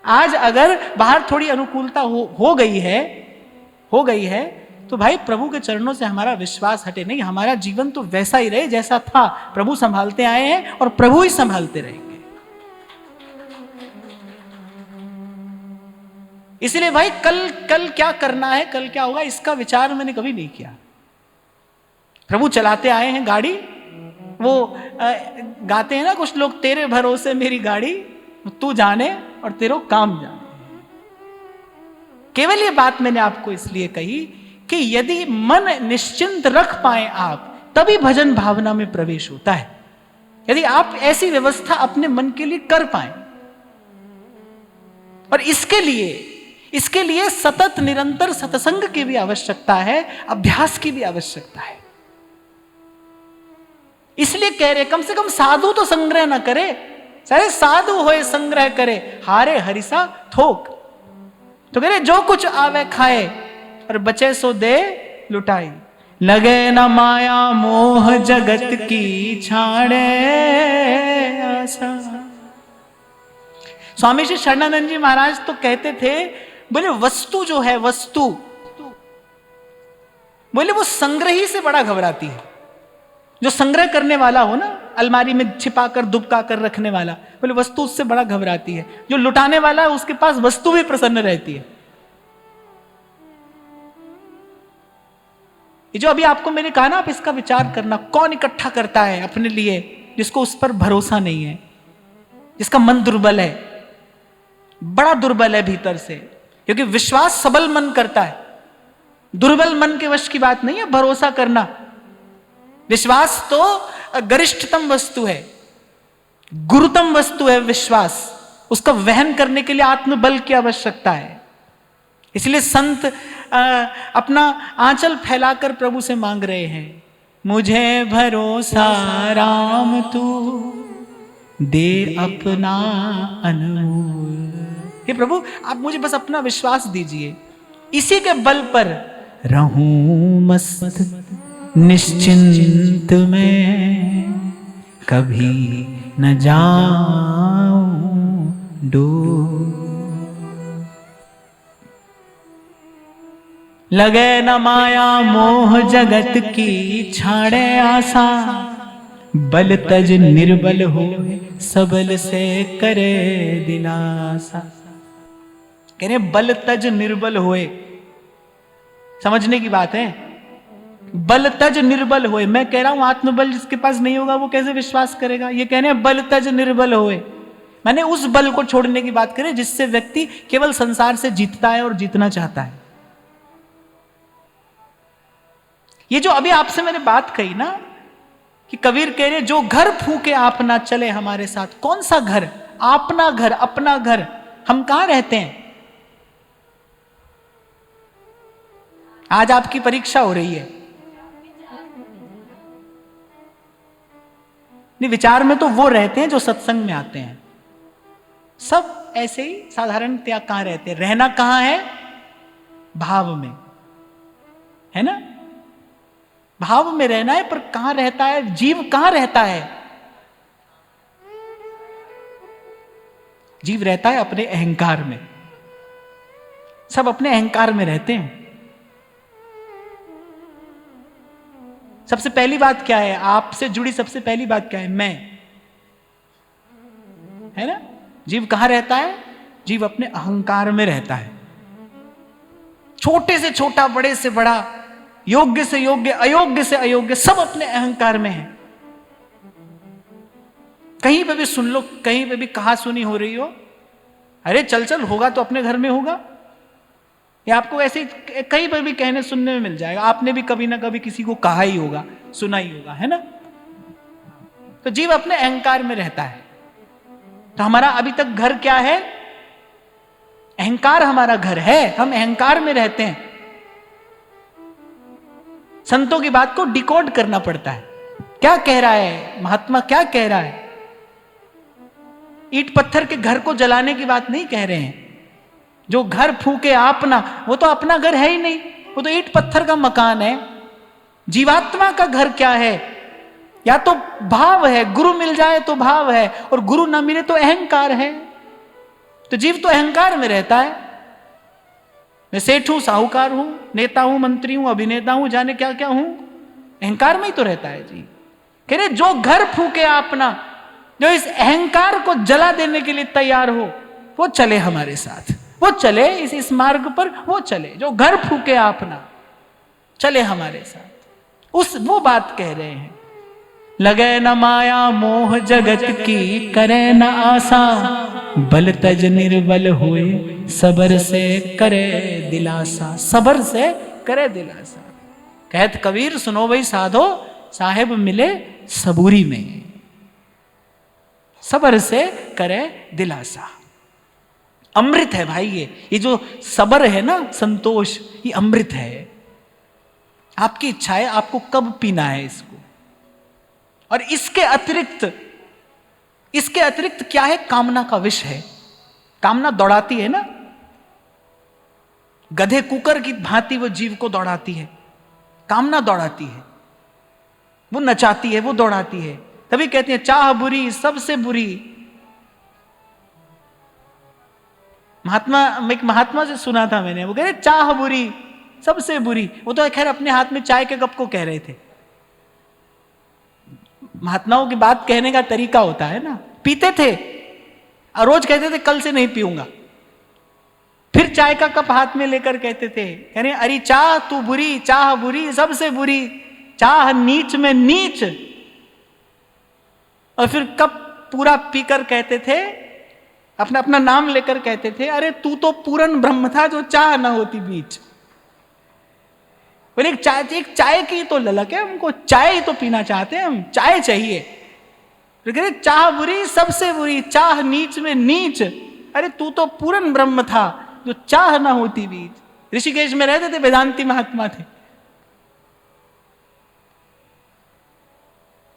आज अगर बाहर थोड़ी अनुकूलता हो गई है तो भाई प्रभु के चरणों से हमारा विश्वास हटे नहीं, हमारा जीवन तो वैसा ही रहे जैसा था। प्रभु संभालते आए हैं और प्रभु ही संभालते रहेंगे। इसलिए भाई कल क्या करना है, कल क्या होगा, इसका विचार मैंने कभी नहीं किया। प्रभु चलाते आए हैं गाड़ी, वो गाते हैं ना कुछ लोग, तेरे भरोसे मेरी गाड़ी, तू जाने और तेरो काम जाने। केवल ये बात मैंने आपको इसलिए कही कि यदि मन निश्चिंत रख पाए आप, तभी भजन भावना में प्रवेश होता है। यदि आप ऐसी व्यवस्था अपने मन के लिए कर पाए, और इसके लिए सतत निरंतर सत्संग की भी आवश्यकता है, अभ्यास की भी आवश्यकता है। इसलिए कह रहे कम से कम साधु तो संग्रह न करे, सारे साधु होए संग्रह करे, हारे हरिसा थोक। तो कह रहे जो कुछ आवे खाए और बचे सो दे लुटाई। लगे न माया मोह जगत की छाड़े आशा। स्वामी श्री शरणानंद जी महाराज तो कहते थे, बोले वस्तु जो है, वस्तु बोले वो संग्रही से बड़ा घबराती है। जो संग्रह करने वाला हो ना, अलमारी में छिपा कर दुबका कर रखने वाला, बोले वस्तु उससे बड़ा घबराती है। जो लुटाने वाला है उसके पास वस्तु भी प्रसन्न रहती है। ये जो अभी आपको मैंने कहा ना, आप इसका विचार करना, कौन इकट्ठा करता है अपने लिए जिसको उस पर भरोसा नहीं है, जिसका मन दुर्बल है, बड़ा दुर्बल है भीतर से। क्योंकि विश्वास सबल मन करता है, दुर्बल मन के वश की बात नहीं है भरोसा करना। विश्वास तो गरिष्ठतम वस्तु है, गुरुतम वस्तु है विश्वास। उसका वहन करने के लिए आत्मबल की आवश्यकता है। इसलिए संत अपना आंचल फैलाकर प्रभु से मांग रहे हैं, मुझे भरोसा राम तू दे अपना अनमोल। हे प्रभु, आप मुझे बस अपना विश्वास दीजिए, इसी के बल पर रहूं मस्त निश्चिंत में, कभी न जाऊं डूब। लगे न माया मोह जगत की छाड़े आशा, बल तज निर्बल हो सबल से करे दिलासा। कह रहे बल तज निर्बल होए, समझने की बात है। बल तज निर्बल होए, मैं कह रहा हूं आत्मबल जिसके पास नहीं होगा वो कैसे विश्वास करेगा। ये कह रहे हैं बल तज निर्बल होए, मैंने उस बल को छोड़ने की बात करें जिससे व्यक्ति केवल संसार से जीतता है और जीतना चाहता है। ये जो अभी आपसे मैंने बात कही ना कि कबीर कह रहे जो घर फूके आप ना चले हमारे साथ। कौन सा घर? अपना घर, अपना घर। हम कहां रहते हैं? आज आपकी परीक्षा हो रही है। नहीं, विचार में तो वो रहते हैं जो सत्संग में आते हैं। सब ऐसे ही साधारण त्याग कहां रहते हैं? रहना कहां है? भाव में, है ना? भाव में रहना है, पर कहां रहता है जीव? कहां रहता है जीव? रहता है अपने अहंकार में। सब अपने अहंकार में रहते हैं। सबसे पहली बात क्या है? आपसे जुड़ी सबसे पहली बात क्या है? मैं, है ना? जीव कहां रहता है? जीव अपने अहंकार में रहता है। छोटे से छोटा, बड़े से बड़ा, योग्य से योग्य, अयोग्य से अयोग्य, सब अपने अहंकार में है। कहीं पे भी सुन लो, कहीं पे भी कहा सुनी हो रही हो, अरे चल चल होगा तो अपने घर में होगा। या आपको ऐसे कहीं पर भी कहने सुनने में मिल जाएगा। आपने भी कभी ना कभी किसी को कहा ही होगा, सुना ही होगा, है ना? तो जीव अपने अहंकार में रहता है। तो हमारा अभी तक घर क्या है? अहंकार हमारा घर है। हम अहंकार में रहते हैं। संतों की बात को डिकोड करना पड़ता है। क्या कह रहा है महात्मा? क्या कह रहा है? ईंट पत्थर के घर को जलाने की बात नहीं कह रहे हैं। जो घर फूके अपना, वो तो अपना घर है ही नहीं, वो तो ईंट पत्थर का मकान है। जीवात्मा का घर क्या है? या तो भाव है, गुरु मिल जाए तो भाव है, और गुरु ना मिले तो अहंकार है। तो जीव तो अहंकार में रहता है। मैं सेठ हूं, साहूकार हूं, नेता हूं, मंत्री हूं, अभिनेता हूं, जाने क्या क्या हूं, अहंकार में ही तो रहता है जी। कह रहे जो घर फूके अपना, जो इस अहंकार को जला देने के लिए तैयार हो, वो चले हमारे साथ, वो चले इस मार्ग पर, वो चले। जो घर फूके अपना, चले हमारे साथ। वो बात कह रहे हैं। लगे न माया मोह जगत की, करे न आशा, बल तज निर्बल हुए सबर से करे दिलासा। सबर से करे दिलासा। कहत कबीर सुनो भाई साधो, साहेब मिले सबूरी में। सबर से करे दिलासा। अमृत है भाई ये जो सबर है ना, संतोष, ये अमृत है। आपकी इच्छा है आपको कब पीना है इसको। और इसके अतिरिक्त क्या है? कामना का विष है। कामना दौड़ाती है ना, गधे कुकर की भांति वो जीव को दौड़ाती है। कामना दौड़ाती है, वो नचाती है, वो दौड़ाती है। तभी कहते हैं चाह बुरी सबसे बुरी। एक महात्मा से सुना था मैंने, वो कह रहे चाह बुरी सबसे बुरी। वो तो खैर अपने हाथ में चाय के कप को कह रहे थे। महात्माओं की बात कहने का तरीका होता है ना। पीते थे और रोज कहते थे कल से नहीं पीऊंगा, फिर चाय का कप हाथ में लेकर कहते थे, कह रहे अरे चाह तू बुरी, चाह बुरी सबसे बुरी, चाह नीच में नीच। और फिर कप पूरा पीकर कहते थे, अपना अपना नाम लेकर कहते थे, अरे तू तो पूर्ण ब्रह्म था जो चाह ना होती बीच। बोले एक चाय की तो ललक है, हमको चाय ही तो पीना चाहते हैं, हम चाय चाहिए। लेकिन चाह बुरी सबसे बुरी, चाह नीच में नीच। अरे तू तो पूर्ण ब्रह्म था जो चाह ना होती बीच। ऋषिकेश में रहते थे, वेदांती महात्मा थे।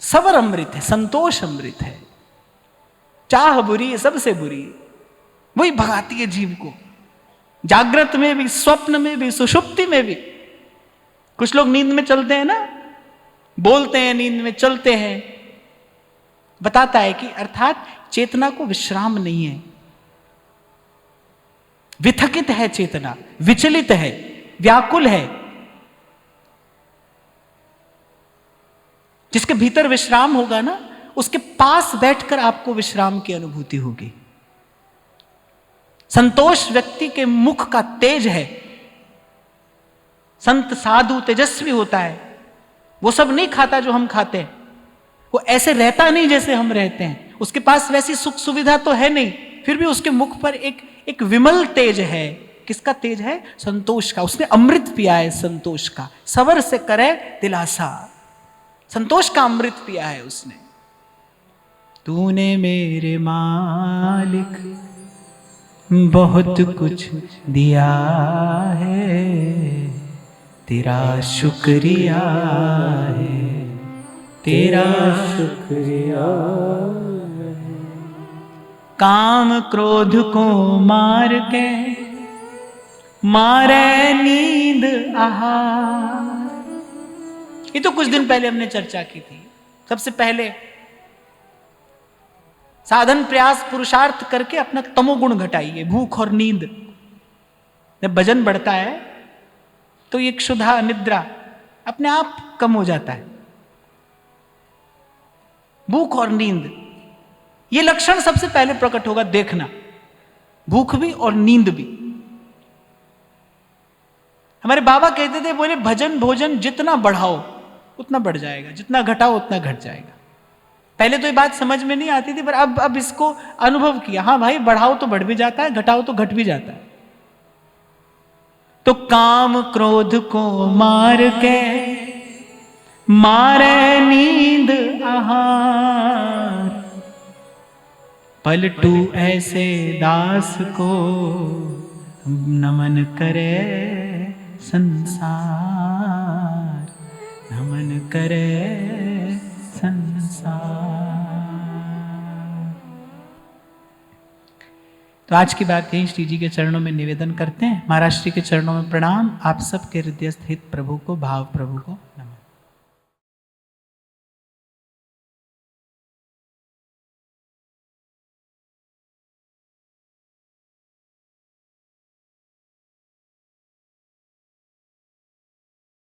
सबर अमृत है, संतोष अमृत है। चाह बुरी सबसे बुरी, वही भगाती है जीव को, जागृत में भी, स्वप्न में भी, सुषुप्ति में भी। कुछ लोग नींद में चलते हैं ना, बोलते हैं नींद में, चलते हैं। बताता है कि अर्थात चेतना को विश्राम नहीं है, विथकित है चेतना, विचलित है, व्याकुल है। जिसके भीतर विश्राम होगा ना, उसके पास बैठकर आपको विश्राम की अनुभूति होगी। संतोष व्यक्ति के मुख का तेज है। संत साधु तेजस्वी होता है, वो सब नहीं खाता जो हम खाते हैं, वो ऐसे रहता नहीं जैसे हम रहते हैं, उसके पास वैसी सुख सुविधा तो है नहीं, फिर भी उसके मुख पर एक विमल तेज है। किसका तेज है? संतोष का। उसने अमृत पिया है संतोष का। सबर से करे दिलासा, संतोष का अमृत पिया है उसने। तूने मेरे मालिक बहुत कुछ दिया है, तेरा शुक्रिया है, तेरा शुक्रिया। काम क्रोध को मार के मारे नींद आहार। ये तो कुछ दिन पहले हमने चर्चा की थी। सबसे पहले साधन प्रयास पुरुषार्थ करके अपना तमोगुण घटाइए, भूख और नींद। जब वजन बढ़ता है तो ये क्षुधा निद्रा अपने आप कम हो जाता है। भूख और नींद, ये लक्षण सबसे पहले प्रकट होगा, देखना, भूख भी और नींद भी। हमारे बाबा कहते थे, बोले भजन भोजन जितना बढ़ाओ उतना बढ़ जाएगा, जितना घटाओ उतना घट जाएगा। पहले तो ये बात समझ में नहीं आती थी, पर अब इसको अनुभव किया। हाँ भाई, बढ़ाओ तो बढ़ भी जाता है, घटाओ तो घट भी जाता है। तो काम क्रोध को मार के मारे नींद आहार, पलटू ऐसे दास को नमन करे संसार, नमन करे संसार। तो आज की बात यही श्री जी के चरणों में निवेदन करते हैं। महाराज श्री के चरणों में प्रणाम। आप सबके हृदय स्थित प्रभु को, भाव प्रभु को